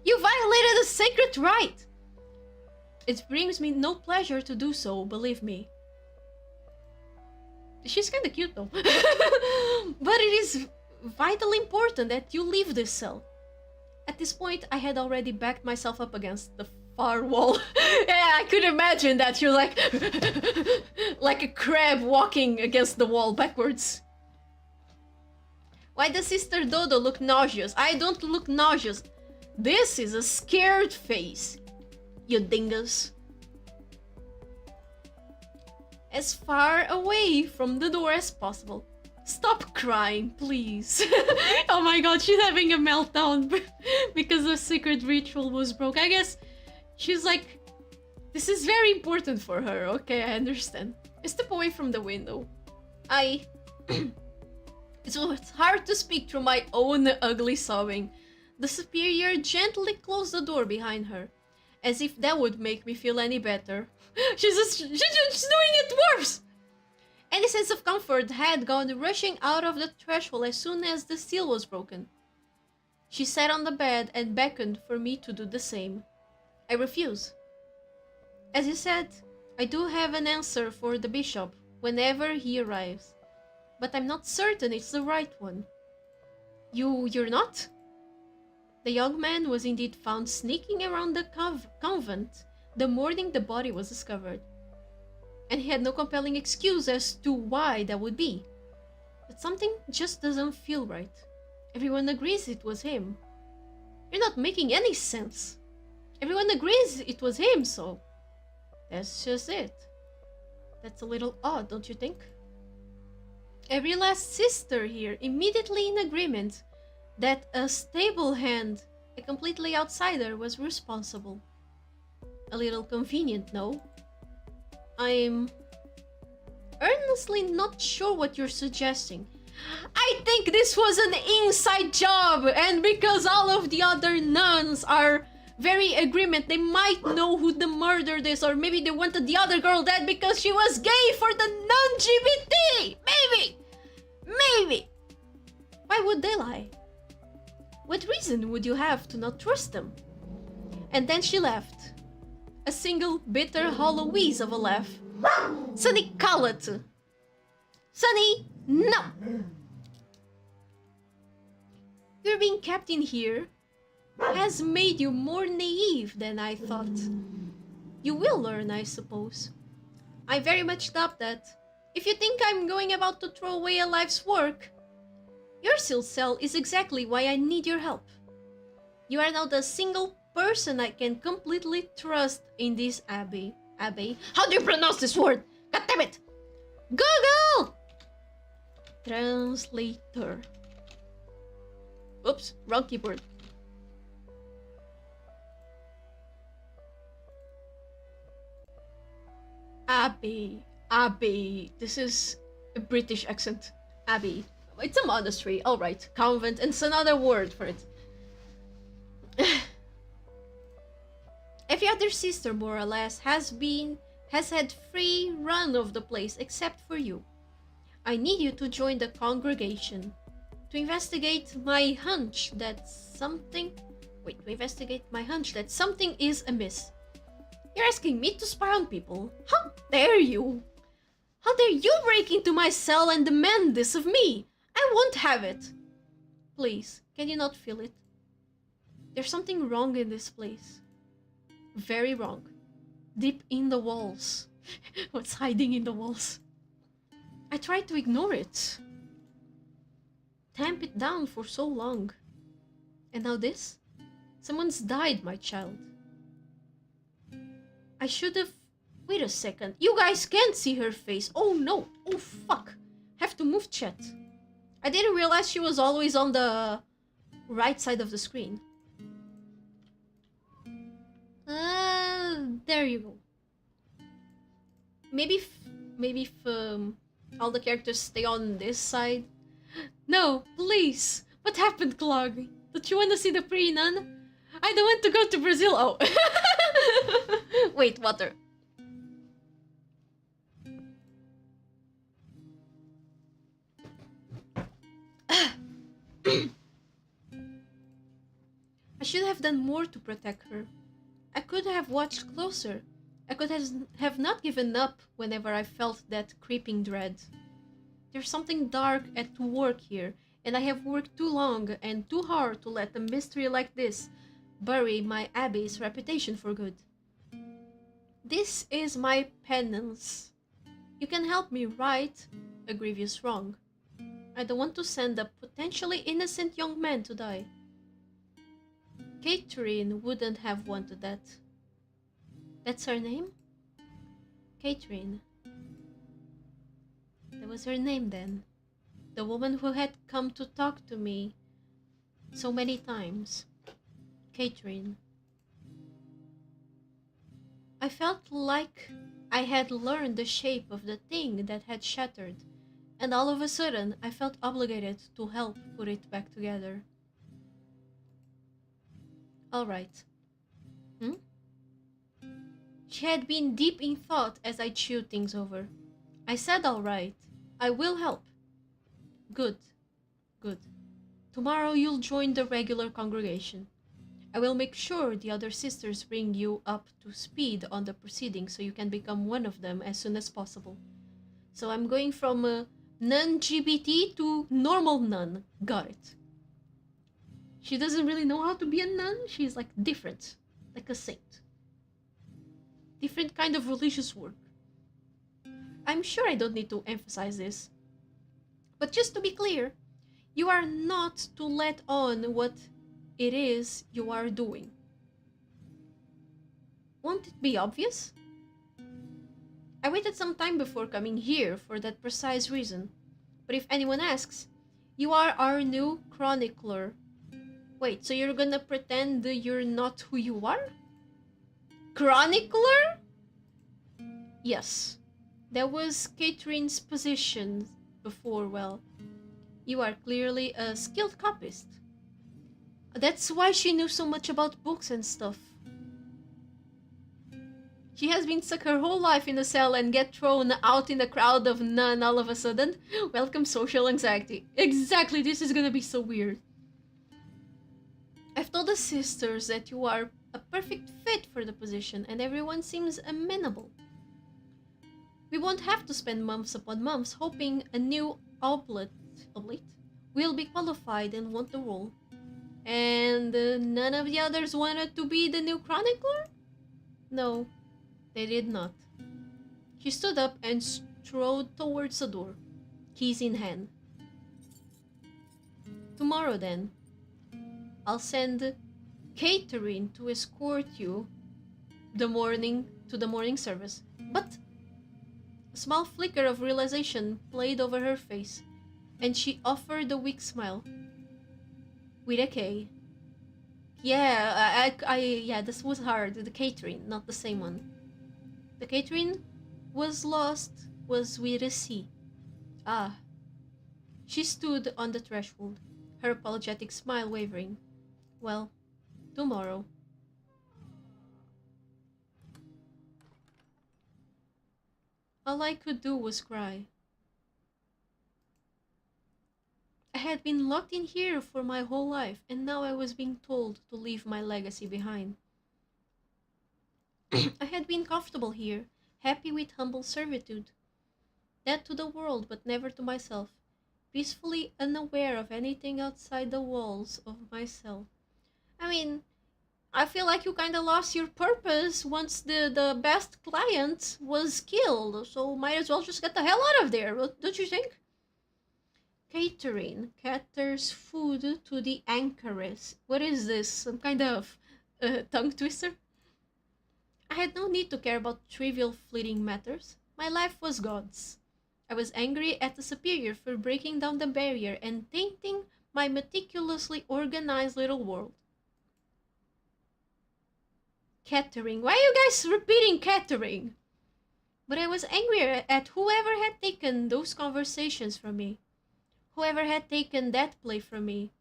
You violated a sacred right. It brings me no pleasure to do so, believe me. She's kinda cute though. But it is vitally important that you leave this cell. At this point, I had already backed myself up against the far wall. Yeah, I could imagine that you're like like a crab walking against the wall backwards. Why does Sister Dodo look nauseous? I don't look nauseous. This is a scared face, you dingus. As far away from the door as possible. Stop crying, please. Oh my god, she's having a meltdown because the secret ritual was broke. I guess she's like, this is very important for her. Okay, I understand. I step away from the window. It's hard to speak through my own ugly sobbing. The superior gently closed the door behind her, as if that would make me feel any better. She's just doing it worse! Any sense of comfort had gone rushing out of the threshold as soon as the seal was broken. She sat on the bed and beckoned for me to do the same. I refuse. As you said, I do have an answer for the bishop whenever he arrives, but I'm not certain it's the right one. You're not? The young man was indeed found sneaking around the convent the morning the body was discovered, and he had no compelling excuse as to why that would be. But something just doesn't feel right. Everyone agrees it was him. You're not making any sense. Everyone agrees it was him, so that's just it. That's a little odd, don't you think? Every last sister here immediately in agreement that a stable hand, a completely outsider, was responsible. A little convenient, no? I'm earnestly not sure what you're suggesting. I think this was an inside job, and because all of the other nuns are very agreement. They might know who the murdered is, or maybe they wanted the other girl dead because she was gay for the non-GBT! Maybe! Maybe! Why would they lie? What reason would you have to not trust them? And then she left. A single bitter hollow wheeze of a laugh. Sunny, call it! Sunny, no! You're being kept in here has made you more naive than I thought. You will learn, I suppose. I very much doubt that. If you think I'm going about to throw away a life's work, your seal cell is exactly why I need your help. You are now the single person I can completely trust in this abbey. Abbey? How do you pronounce this word? God damn it! Google! Translator. Oops, wrong keyboard. Abbey. Abbey. This is a British accent. Abbey. It's a monastery, alright. Convent, and it's another word for it. Every other sister, more or less, has had free run of the place except for you. I need you to join the congregation. To investigate my hunch that something... Wait, to investigate my hunch that something is amiss. You're asking me to spy on people? How dare you? How dare you break into my cell and demand this of me? I won't have it. Please, can you not feel it? There's something wrong in this place. Very wrong. Deep in the walls. What's hiding in the walls? I tried to ignore it. Tamp it down for so long. And now this? Someone's died, my child. I should have... Wait a second. You guys can't see her face. Oh no. Oh fuck. Have to move chat. I didn't realize she was always on the right side of the screen. There you go. Maybe if all the characters stay on this side. No, please. What happened, Clog? Don't you want to see the pretty nun? I don't want to go to Brazil. Oh. Wait, water. I should have done more to protect her. I could have watched closer. I could have not given up whenever I felt that creeping dread. There's something dark at work here, and I have worked too long and too hard to let a mystery like this bury my abbey's reputation for good. This is my penance. You can help me right a grievous wrong. I don't want to send a potentially innocent young man to die. Catherine wouldn't have wanted that. That's her name? Catherine. That was her name then. The woman who had come to talk to me so many times. Catherine. I felt like I had learned the shape of the thing that had shattered, and all of a sudden I felt obligated to help put it back together. Alright. She had been deep in thought as I chewed things over. I said alright. I will help. Good. Good. Tomorrow you'll join the regular congregation. I will make sure the other sisters bring you up to speed on the proceedings so you can become one of them as soon as possible. So I'm going from non-GBT to normal nun. Got it. She doesn't really know how to be a nun. She's like different. Like a saint. Different kind of religious work. I'm sure I don't need to emphasize this. But just to be clear, you are not to let on what it is you are doing. Won't it be obvious? I waited some time before coming here for that precise reason. But if anyone asks, you are our new chronicler. Wait, so you're gonna pretend you're not who you are? Chronicler? Yes. That was Catherine's position before, well. You are clearly a skilled copyist. That's why she knew so much about books and stuff. She has been stuck her whole life in a cell and get thrown out in the crowd of none all of a sudden. Welcome social anxiety. Exactly, this is gonna be so weird. I've told the sisters that you are a perfect fit for the position and everyone seems amenable. We won't have to spend months upon months hoping a new oblet will be qualified and want the role. And none of the others wanted to be the new chronicler? No, they did not. She stood up and strode towards the door, keys in hand. Tomorrow then, I'll send catering to escort you to the morning service. But a small flicker of realization played over her face, and she offered a weak smile. With a K. Yeah, this was hard. The catering, not the same one. The catering was with a C. Ah. She stood on the threshold, her apologetic smile wavering. Well, tomorrow. All I could do was cry. I had been locked in here for my whole life, and now I was being told to leave my legacy behind. I had been comfortable here, happy with humble servitude. That to the world, but never to myself, peacefully unaware of anything outside the walls of my cell. I mean, I feel like you kinda lost your purpose once the best client was killed, so might as well just get the hell out of there, don't you think? Catering caters food to the anchoress. What is this? Some kind of tongue twister? I had no need to care about trivial fleeting matters. My life was God's. I was angry at the superior for breaking down the barrier and tainting my meticulously organized little world. Catering. Why are you guys repeating catering? But I was angrier at whoever had taken those conversations from me. Whoever had taken that play from me.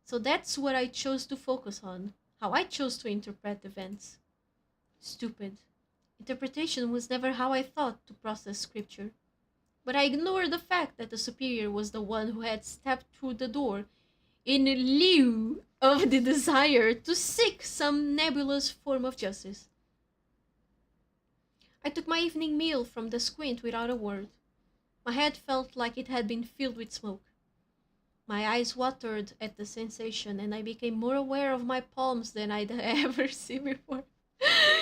So that's what I chose to focus on. How I chose to interpret events. Stupid. Interpretation was never how I thought to process scripture. But I ignored the fact that the superior was the one who had stepped through the door in lieu of the desire to seek some nebulous form of justice. I took my evening meal from the squint without a word. My head felt like it had been filled with smoke. My eyes watered at the sensation, and I became more aware of my palms than I'd ever seen before.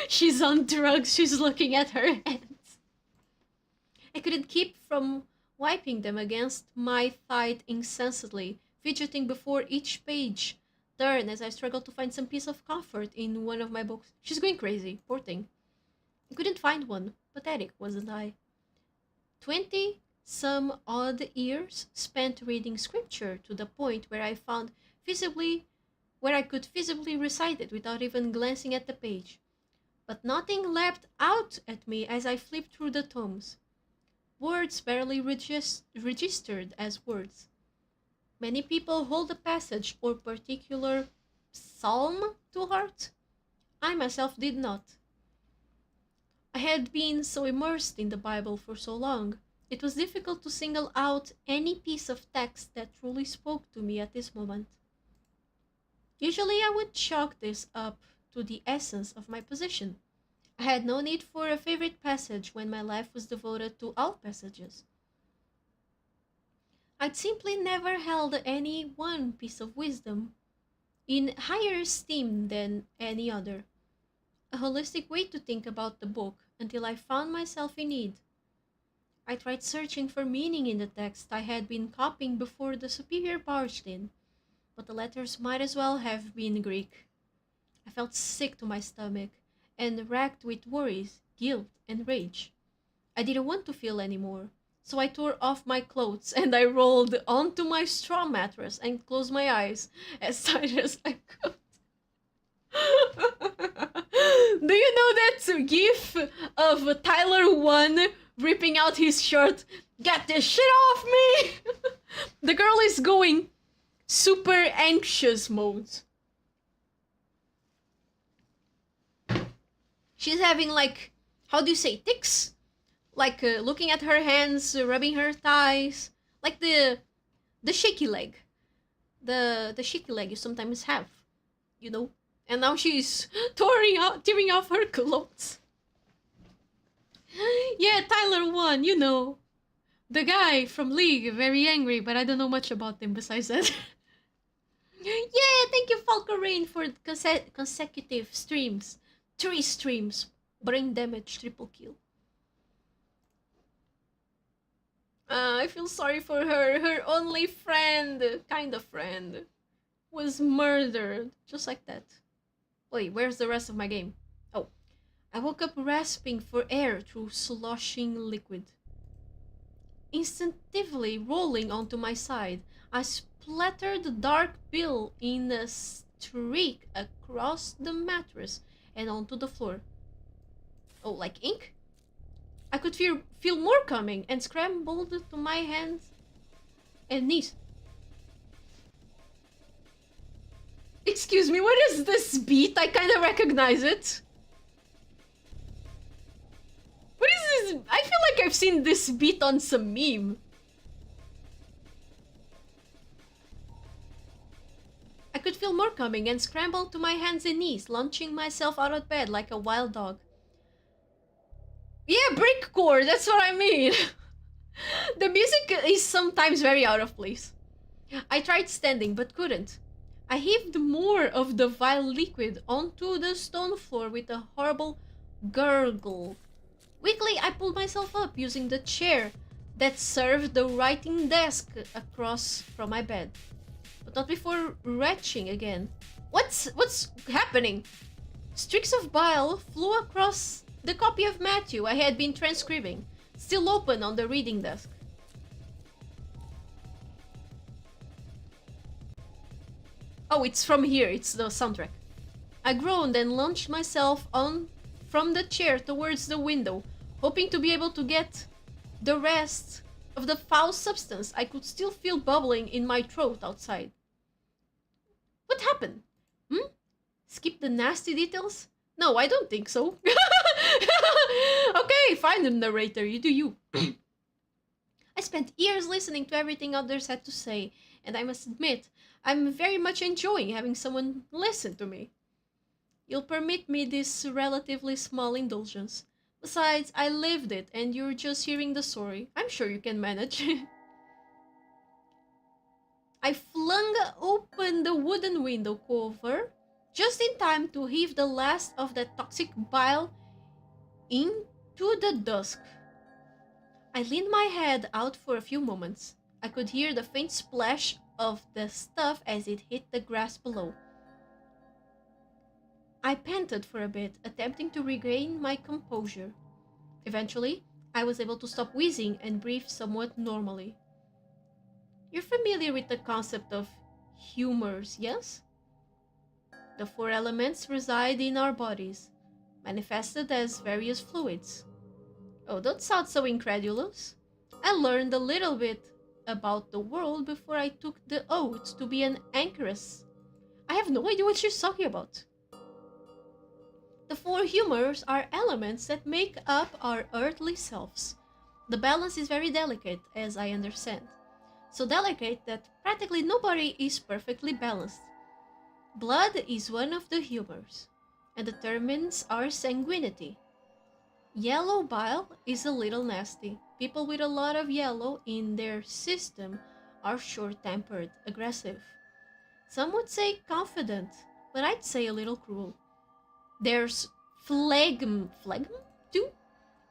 She's on drugs, she's looking at her hands. I couldn't keep from wiping them against my thigh incessantly, fidgeting before each page turn as I struggled to find some piece of comfort in one of my books. She's going crazy, poor thing. I couldn't find one. Pathetic, wasn't I? 20 some odd years spent reading scripture to the point where I could visibly recite it without even glancing at the page. But nothing leapt out at me as I flipped through the tomes. Words barely registered as words. Many people hold a passage or particular psalm to heart. I myself did not. I had been so immersed in the Bible for so long, it was difficult to single out any piece of text that truly spoke to me at this moment. Usually I would chalk this up to the essence of my position. I had no need for a favorite passage when my life was devoted to all passages. I'd simply never held any one piece of wisdom in higher esteem than any other. A holistic way to think about the book until I found myself in need. I tried searching for meaning in the text I had been copying before the superior barged in, but the letters might as well have been Greek. I felt sick to my stomach and racked with worries, guilt, and rage. I didn't want to feel anymore, so I tore off my clothes and I rolled onto my straw mattress and closed my eyes as tight as I could. Do you know that gif of Tyler 1 ripping out his shirt? Get this shit off me! The girl is going super anxious mode. She's having like how do you say, tics? Like looking at her hands, rubbing her thighs, like the shaky leg, the shaky leg you sometimes have, you know. And now she's tearing off her clothes. Yeah, Tyler won, you know. The guy from League, very angry, but I don't know much about him besides that. Yeah, thank you, Falcarain, for consecutive streams. 3 streams. Brain damage, triple kill. I feel sorry for her. Her only friend, kind of friend, was murdered. Just like that. Wait, where's the rest of my game? Oh. I woke up rasping for air through sloshing liquid. Instinctively rolling onto my side, I splattered the dark pill in a streak across the mattress and onto the floor. Oh, like ink? I could feel more coming and scrambled to my hands and knees. Excuse me, what is this beat? I kind of recognize it. What is this? I feel like I've seen this beat on some meme. I could feel more coming and scrambled to my hands and knees, launching myself out of bed like a wild dog. Yeah, breakcore, that's what I mean. The music is sometimes very out of place. I tried standing but couldn't. I heaved more of the vile liquid onto the stone floor with a horrible gurgle. Weakly, I pulled myself up using the chair that served the writing desk across from my bed. But not before retching again. What's happening? Streaks of bile flew across the copy of Matthew I had been transcribing, still open on the reading desk. Oh, it's from here, it's the soundtrack. I groaned and launched myself on from the chair towards the window, hoping to be able to get the rest of the foul substance I could still feel bubbling in my throat outside. What happened? Skip the nasty details? No, I don't think so. Okay, fine, narrator, you do you. I spent years listening to everything others had to say, and I must admit, I'm very much enjoying having someone listen to me. You'll permit me this relatively small indulgence. Besides, I lived it, and you're just hearing the story. I'm sure you can manage. I flung open the wooden window cover just in time to heave the last of that toxic bile into the dusk. I leaned my head out for a few moments. I could hear the faint splash of the stuff as it hit the grass below. I panted for a bit, attempting to regain my composure. Eventually, I was able to stop wheezing and breathe somewhat normally. You're familiar with the concept of humors, yes? The 4 elements reside in our bodies, manifested as various fluids. Oh, don't sound so incredulous. I learned a little bit about the world before I took the oath to be an anchoress. I have no idea what she's talking about. The 4 humors are elements that make up our earthly selves. The balance is very delicate, as I understand. So delicate that practically nobody is perfectly balanced. Blood is one of the humors, and determines our sanguinity. Yellow bile is a little nasty. People with a lot of yellow in their system are short-tempered, aggressive. Some would say confident, but I'd say a little cruel. There's phlegm too?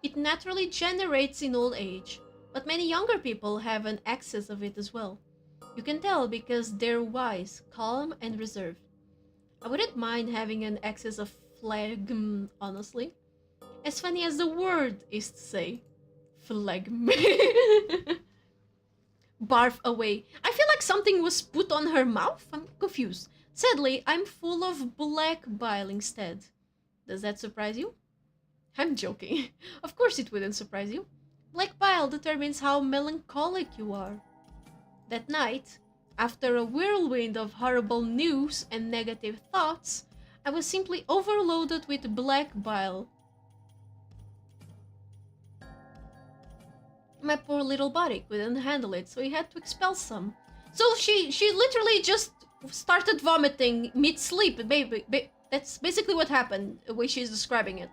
It naturally generates in old age, but many younger people have an excess of it as well. You can tell because they're wise, calm, and reserved. I wouldn't mind having an excess of phlegm, honestly. As funny as the word is to say. Phlegm. Barf away. I feel like something was put on her mouth. I'm confused. Sadly, I'm full of black bile instead. Does that surprise you? I'm joking. Of course it wouldn't surprise you. Black bile determines how melancholic you are. That night, after a whirlwind of horrible news and negative thoughts, I was simply overloaded with black bile. My poor little body couldn't handle it, so he had to expel some. So she literally just started vomiting mid-sleep, baby. That's basically what happened, the way she's describing it.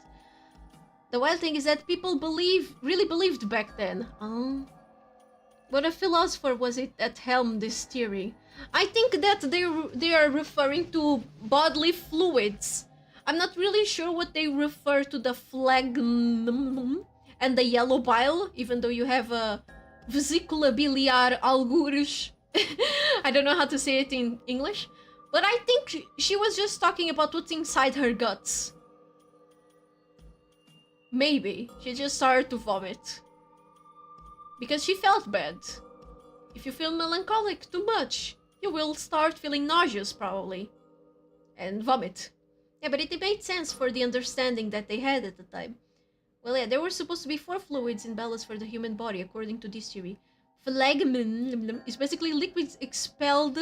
The wild thing is that people really believed back then. What a philosopher was it that helmed this theory? I think that they are referring to bodily fluids. I'm not really sure what they refer to the phlegm and the yellow bile, even though you have a vesicula biliar algures. I don't know how to say it in English, but I think she was just talking about what's inside her guts. Maybe she just started to vomit because she felt bad. If you feel melancholic too much, you will start feeling nauseous probably and vomit. Yeah, but it made sense for the understanding that they had at the time. Well, yeah, there were supposed to be 4 fluids in balance for the human body, according to this theory. Phlegm is basically liquids expelled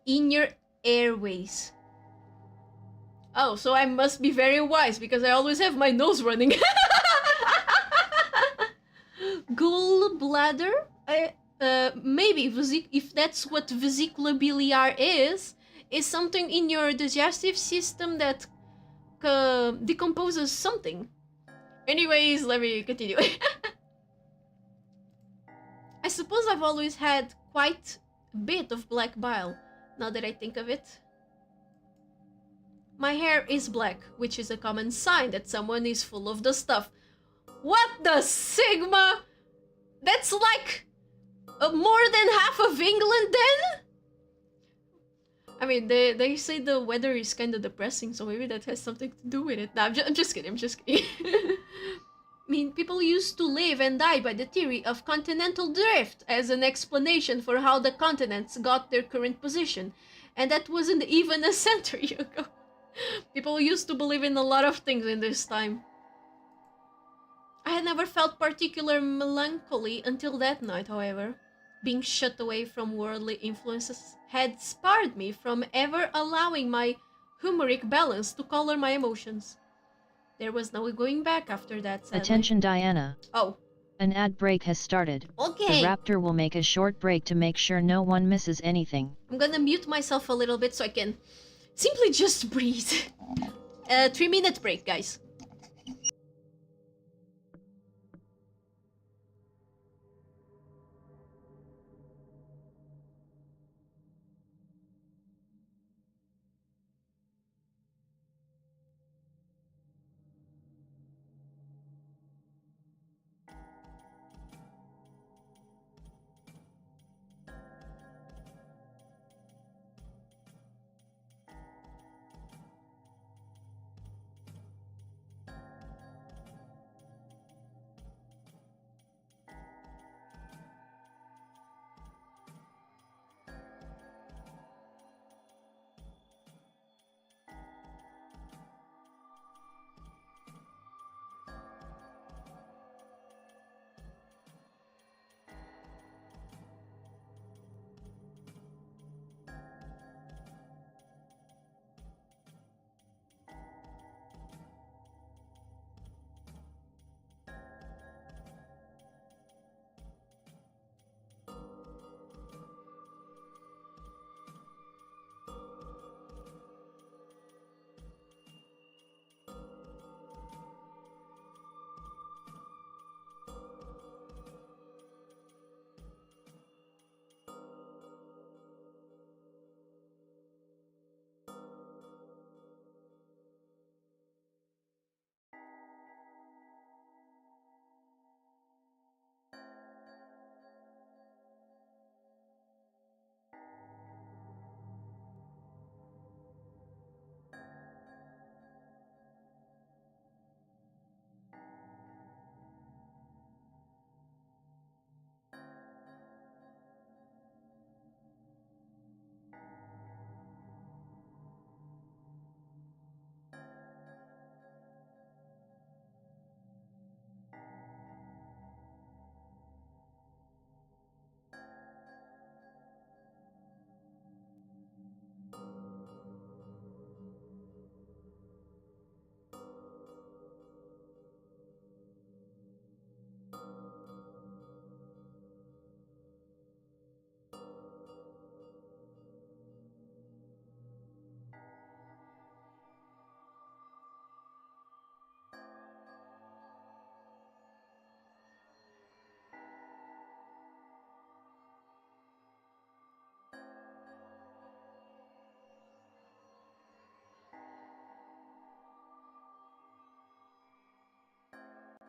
in your airways. Oh, so I must be very wise because I always have my nose running. Gallbladder? Maybe if that's what vesicula biliar is something in your digestive system that decomposes something. Anyways, let me continue. I suppose I've always had quite a bit of black bile, now that I think of it. My hair is black, which is a common sign that someone is full of the stuff. What the Sigma? That's like more than half of England then? I mean, they say the weather is kind of depressing, so maybe that has something to do with it. No, I'm just kidding, I'm just kidding. I mean, people used to live and die by the theory of continental drift as an explanation for how the continents got their current position. And that wasn't even a century ago. People used to believe in a lot of things in this time. I had never felt particular melancholy until that night, however. Being shut away from worldly influences had sparred me from ever allowing my humoric balance to color my emotions. There was no going back after that, sadly. Attention Diana. Oh. An ad break has started. Okay. The raptor will make a short break to make sure no one misses anything. I'm gonna mute myself a little bit so I can simply just breathe. 3-minute break, guys.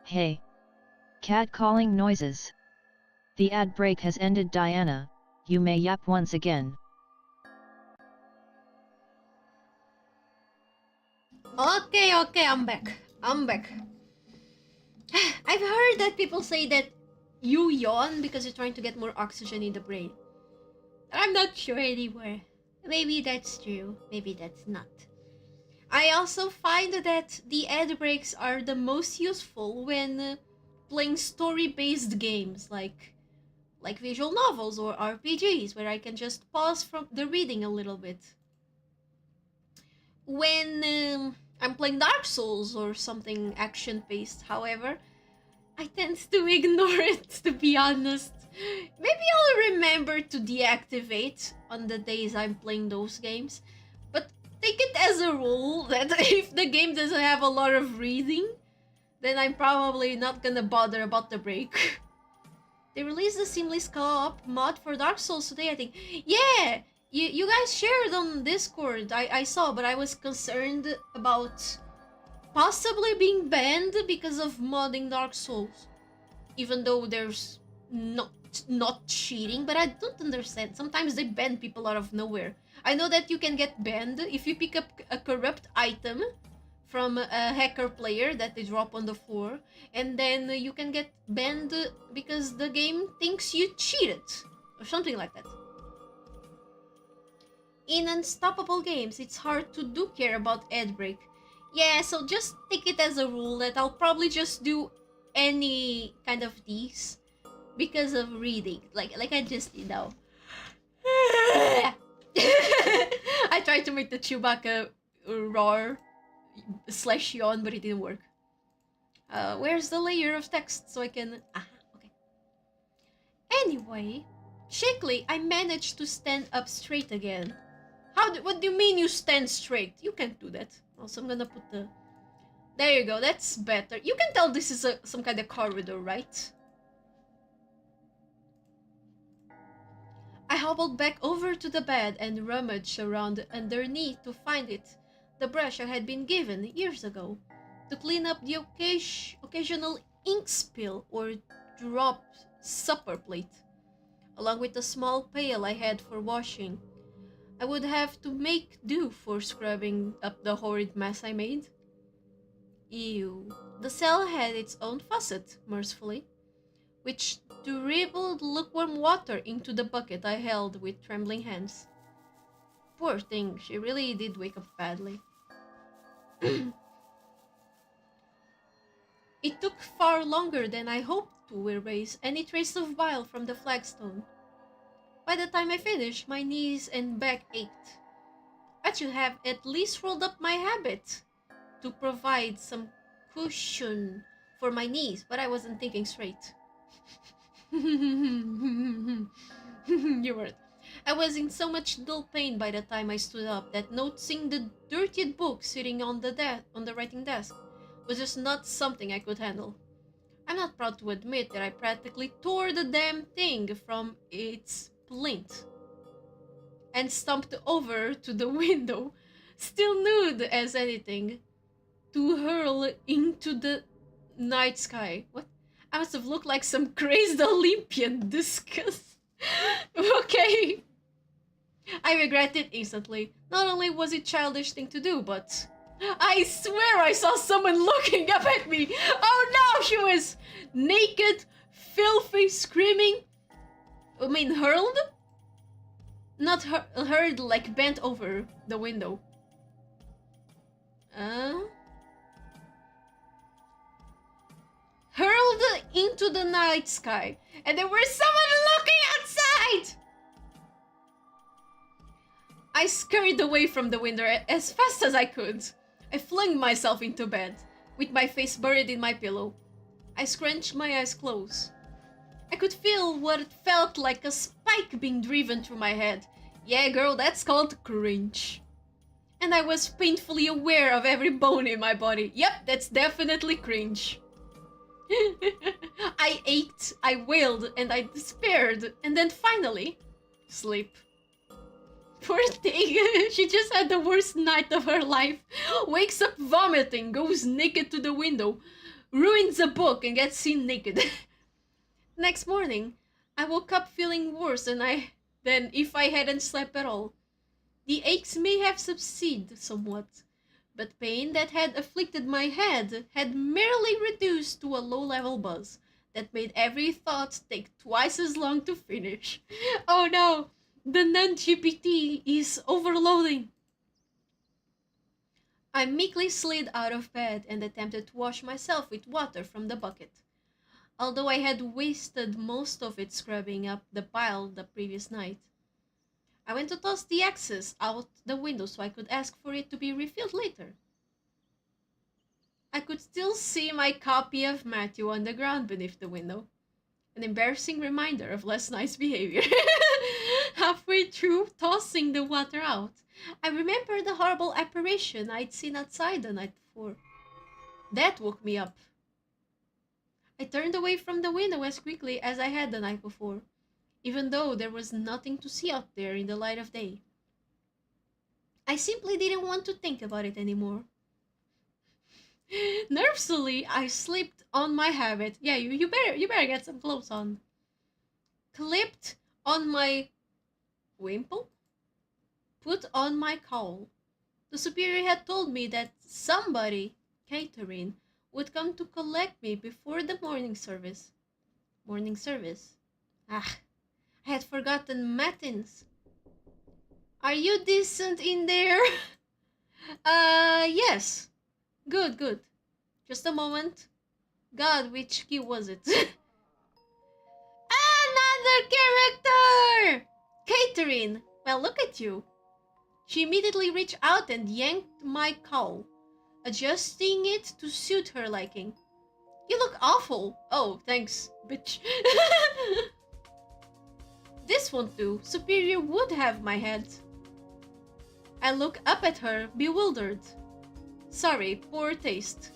Hey. Cat calling noises. The ad break has ended, Diana, you may yap once again. Okay, I'm back. I've heard that people say that you yawn because you're trying to get more oxygen in the brain. I'm not sure anymore. Maybe that's true, maybe that's not. I also find that the ad breaks are the most useful when playing story-based games like visual novels or RPGs, where I can just pause from the reading a little bit. When I'm playing Dark Souls or something action-based, however, I tend to ignore it, to be honest. Maybe I'll remember to deactivate on the days I'm playing those games, but take it as a rule that if the game doesn't have a lot of reading, then I'm probably not gonna bother about the break. They released the Seamless Co-op mod for Dark Souls today, I think. Yeah! You guys shared on Discord, I saw, but I was concerned about possibly being banned because of modding Dark Souls. Even though there's not cheating, but I don't understand. Sometimes they ban people out of nowhere. I know that you can get banned if you pick up a corrupt item from a hacker player that they drop on the floor, and then you can get banned because the game thinks you cheated, or something like that. In Unstoppable games, it's hard to do care about ad break. Yeah, so just take it as a rule that I'll probably just do any kind of these because of reading, like I just did now. I tried to make the Chewbacca roar / yawn, but it didn't work. Where's the layer of text so I can... okay. Anyway, shakily, I managed to stand up straight again. What do you mean you stand straight? You can't do that. Also, I'm gonna put the... There you go, that's better. You can tell this is some kind of corridor, right? I hobbled back over to the bed and rummaged around underneath to find it. The brush I had been given years ago to clean up the occasional ink spill or dropped supper plate, along with the small pail I had for washing. I would have to make do for scrubbing up the horrid mess I made. Ew. The cell had its own faucet, mercifully, which dribbled lukewarm water into the bucket I held with trembling hands. Poor thing, she really did wake up badly. It took far longer than I hoped to erase any trace of bile from the flagstone. By the time I finished, my knees and back ached. I should have at least rolled up my habit to provide some cushion for my knees, but I wasn't thinking straight. You weren't. I was in so much dull pain by the time I stood up that noticing the dirtied book sitting on the writing desk was just not something I could handle. I'm not proud to admit that I practically tore the damn thing from its plinth and stumped over to the window, still nude as anything, to hurl into the night sky. What? I must have looked like some crazed Olympian. Disgust. Okay. I regret it instantly. Not only was it a childish thing to do, but I swear I saw someone looking up at me. Oh no, she was naked, filthy, screaming. I mean, hurled? Not hurled, like bent over the window. Hurled into the night sky, and there was someone looking outside! I scurried away from the window as fast as I could. I flung myself into bed, with my face buried in my pillow. I scrunched my eyes closed. I could feel what felt like a spike being driven through my head. Yeah, girl, that's called cringe. And I was painfully aware of every bone in my body. Yep, that's definitely cringe. I ached, I wailed, and I despaired, and then finally, sleep. Poor thing, she just had the worst night of her life. Wakes up vomiting, goes naked to the window, ruins a book and gets seen naked. Next morning, I woke up feeling worse than if I hadn't slept at all. The aches may have subsided somewhat, but pain that had afflicted my head had merely reduced to a low-level buzz that made every thought take twice as long to finish. Oh no, the non-GPT is overloading. I meekly slid out of bed and attempted to wash myself with water from the bucket. Although I had wasted most of it scrubbing up the pile the previous night. I went to toss the excess out the window so I could ask for it to be refilled later. I could still see my copy of Matthew on the ground beneath the window. An embarrassing reminder of last night's behavior. Halfway through tossing the water out, I remembered the horrible apparition I'd seen outside the night before. That woke me up. I turned away from the window as quickly as I had the night before, even though there was nothing to see out there in the light of day. I simply didn't want to think about it anymore. Nervously, I slipped on my habit. Yeah, you better get some clothes on. Clipped on my wimple, put on my cowl. The superior had told me that somebody, Catherine, would come to collect me before the morning service. Morning service? Ah, I had forgotten matins. Are you decent in there? Yes. Good. Just a moment. God, which key was it? Another character! Catherine! Well, look at you. She immediately reached out and yanked my cowl, adjusting it to suit her liking. You look awful. Oh, thanks, bitch. This won't do. Superior would have my head. I look up at her, bewildered. Sorry, poor taste.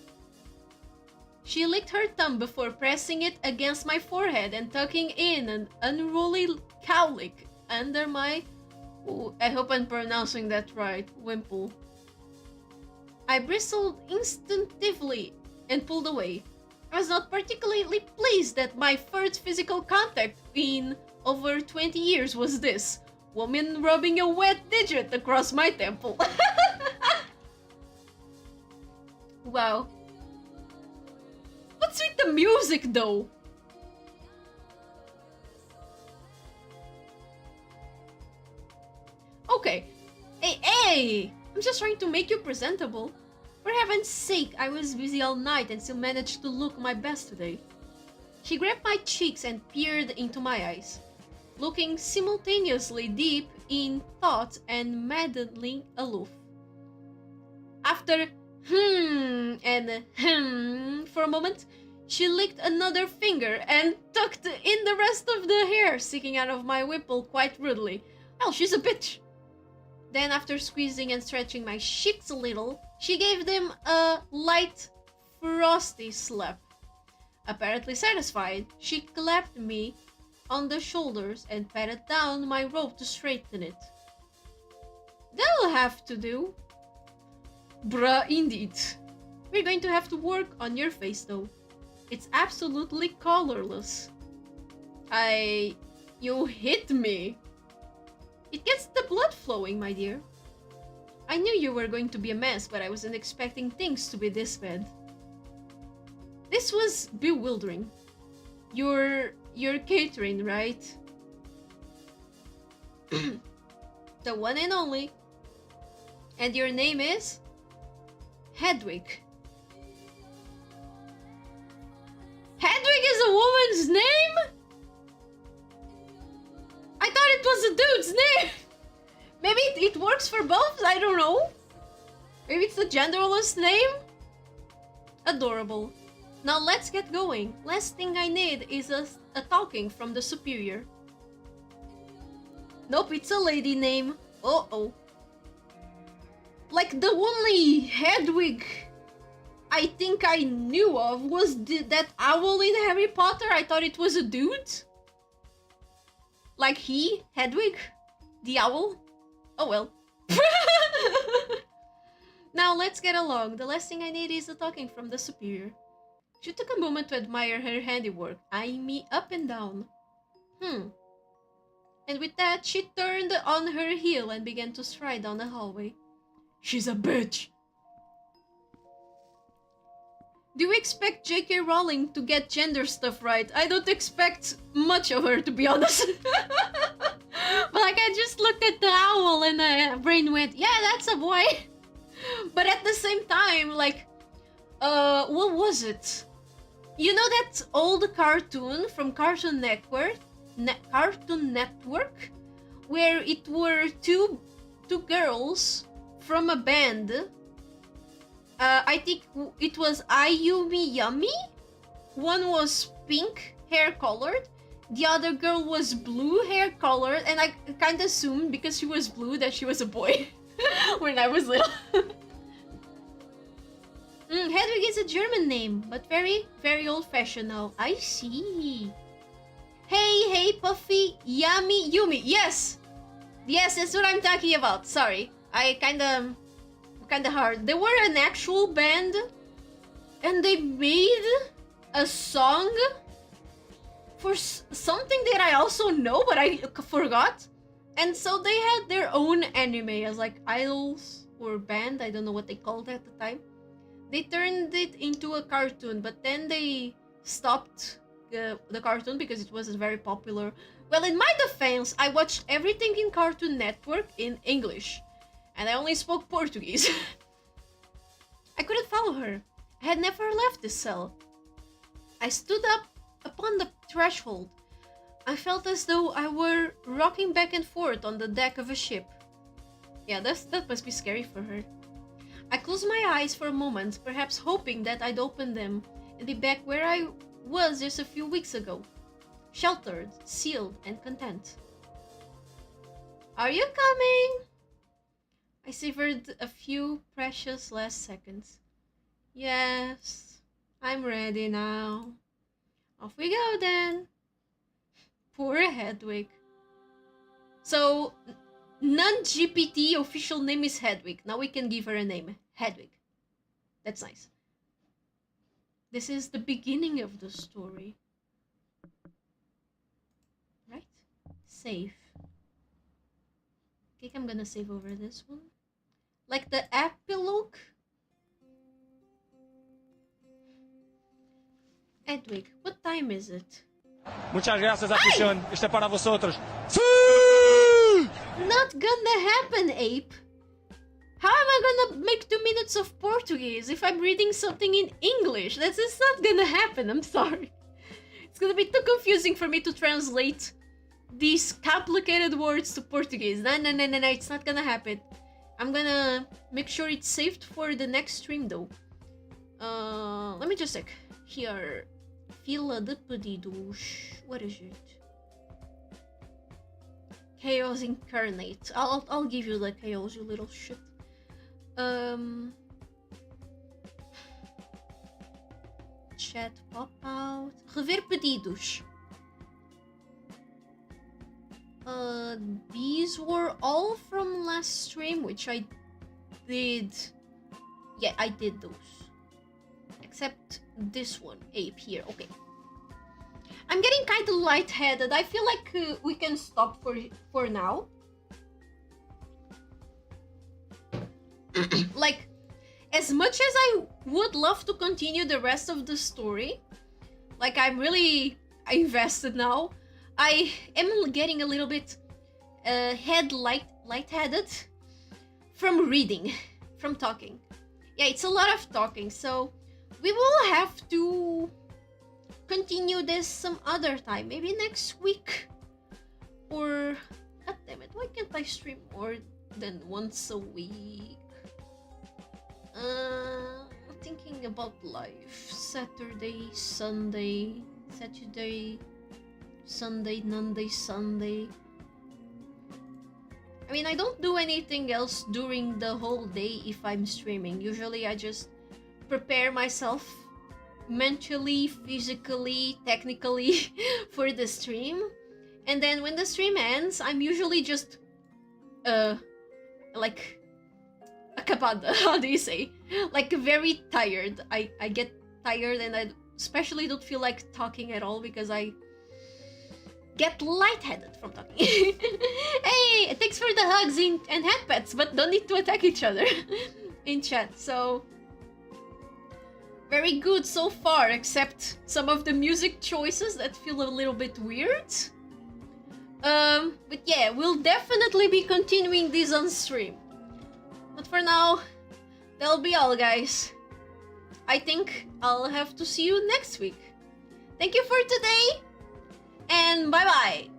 She licked her thumb before pressing it against my forehead and tucking in an unruly cowlick under my... Ooh, I hope I'm pronouncing that right, wimple. I bristled instinctively and pulled away. I was not particularly pleased that my first physical contact in over 20 years was this woman rubbing a wet digit across my temple. Wow. What's with the music though? Okay. Hey! I'm just trying to make you presentable. For heaven's sake, I was busy all night and still managed to look my best today. She grabbed my cheeks and peered into my eyes, looking simultaneously deep in thought and maddeningly aloof. After and for a moment, she licked another finger and tucked in the rest of the hair sticking out of my wimple quite rudely. Well, she's a bitch. Then, after squeezing and stretching my cheeks a little, she gave them a light, frosty slap. Apparently satisfied, she clapped me on the shoulders and patted down my robe to straighten it. That'll have to do. Bruh, indeed. We're going to have to work on your face, though. It's absolutely colorless. You hit me. It gets the blood flowing, my dear. I knew you were going to be a mess, but I wasn't expecting things to be this bad. This was bewildering. You're Catherine, right? The one and only. And your name is? Hedwig. Hedwig is a woman's name? I thought it was a dude's name. Maybe it works for both, I don't know. Maybe it's the genderless name? Adorable. Now let's get going. Last thing I need is a talking from the superior. Nope, it's a lady name. Uh-oh. Like the only Hedwig I think I knew of was that owl in Harry Potter. I thought it was a dude. Like Hedwig, the owl. Oh well. Now let's get along. The last thing I need is a talking from the superior. She took a moment to admire her handiwork, eyeing me up and down. And with that, she turned on her heel and began to stride down the hallway. She's a bitch! Do you expect J.K. Rowling to get gender stuff right? I don't expect much of her, to be honest. But like, I just looked at the owl and my brain went, yeah, that's a boy. But at the same time, like, what was it? You know that old cartoon from Cartoon Network? Cartoon Network? Where it were two girls from a band. I think it was Ayumi Yumi. One was pink hair colored. The other girl was blue hair colored. And I kind of assumed because she was blue that she was a boy when I was little. Hedwig is a German name, but very, very old-fashioned now. I see. Hey, Puffy, Yummy, Yumi. Yes! Yes, that's what I'm talking about. Sorry. I kinda hard. They were an actual band, and they made a song for something that I also know, but I forgot. And so they had their own anime as like idols or band. I don't know what they called it at the time. They turned it into a cartoon, but then they stopped the cartoon because it wasn't very popular. Well, in my defense, I watched everything in Cartoon Network in English, and I only spoke Portuguese. I couldn't follow her. I had never left the cell. I stood up upon the threshold. I felt as though I were rocking back and forth on the deck of a ship. Yeah, that must be scary for her. I closed my eyes for a moment, perhaps hoping that I'd open them and be back where I was just a few weeks ago. Sheltered, sealed, and content. Are you coming? I savored a few precious last seconds. Yes, I'm ready now. Off we go then. Poor Hedwig. So, non-GPT official name is Hedwig. Now we can give her a name. Hedwig. That's nice. This is the beginning of the story. Right? Save. I think I'm gonna save over this one. Like the epilogue. Hedwig, what time is it? Muchas gracias, afición. Este para vosotros. Not gonna happen, ape. How am I gonna make 2 minutes of Portuguese if I'm reading something in English? That's just not gonna happen, I'm sorry. It's gonna be too confusing for me to translate these complicated words to Portuguese. No, it's not gonna happen. I'm gonna make sure it's saved for the next stream though. Let me just check. Here. Fila de pedidos. What is it? Chaos incarnate. I'll give you the chaos, you little shit. Chat pop out. Rever pedidos. These were all from last stream, which I did. Yeah, I did those. Except this one, ape here. Okay. I'm getting kind of lightheaded. I feel like we can stop for now. Like, as much as I would love to continue the rest of the story, like I'm really invested now, I am getting a little bit lightheaded from reading, from talking. Yeah, it's a lot of talking, so we will have to continue this some other time, maybe next week, or god damn it, why can't I stream more than once a week? Thinking about life. Saturday, Sunday, Monday, Sunday. I mean, I don't do anything else during the whole day if I'm streaming. Usually I just prepare myself mentally, physically, technically for the stream. And then when the stream ends, I'm usually just like acabada, how do you say? Like very tired. I get tired and I especially don't feel like talking at all because I get lightheaded from talking. Hey, thanks for the hugs and hand pets, but don't need to attack each other in chat. So very good so far, except some of the music choices that feel a little bit weird. But yeah, we'll definitely be continuing this on stream. But for now, that'll be all, guys. I think I'll have to see you next week. Thank you for today, and bye-bye!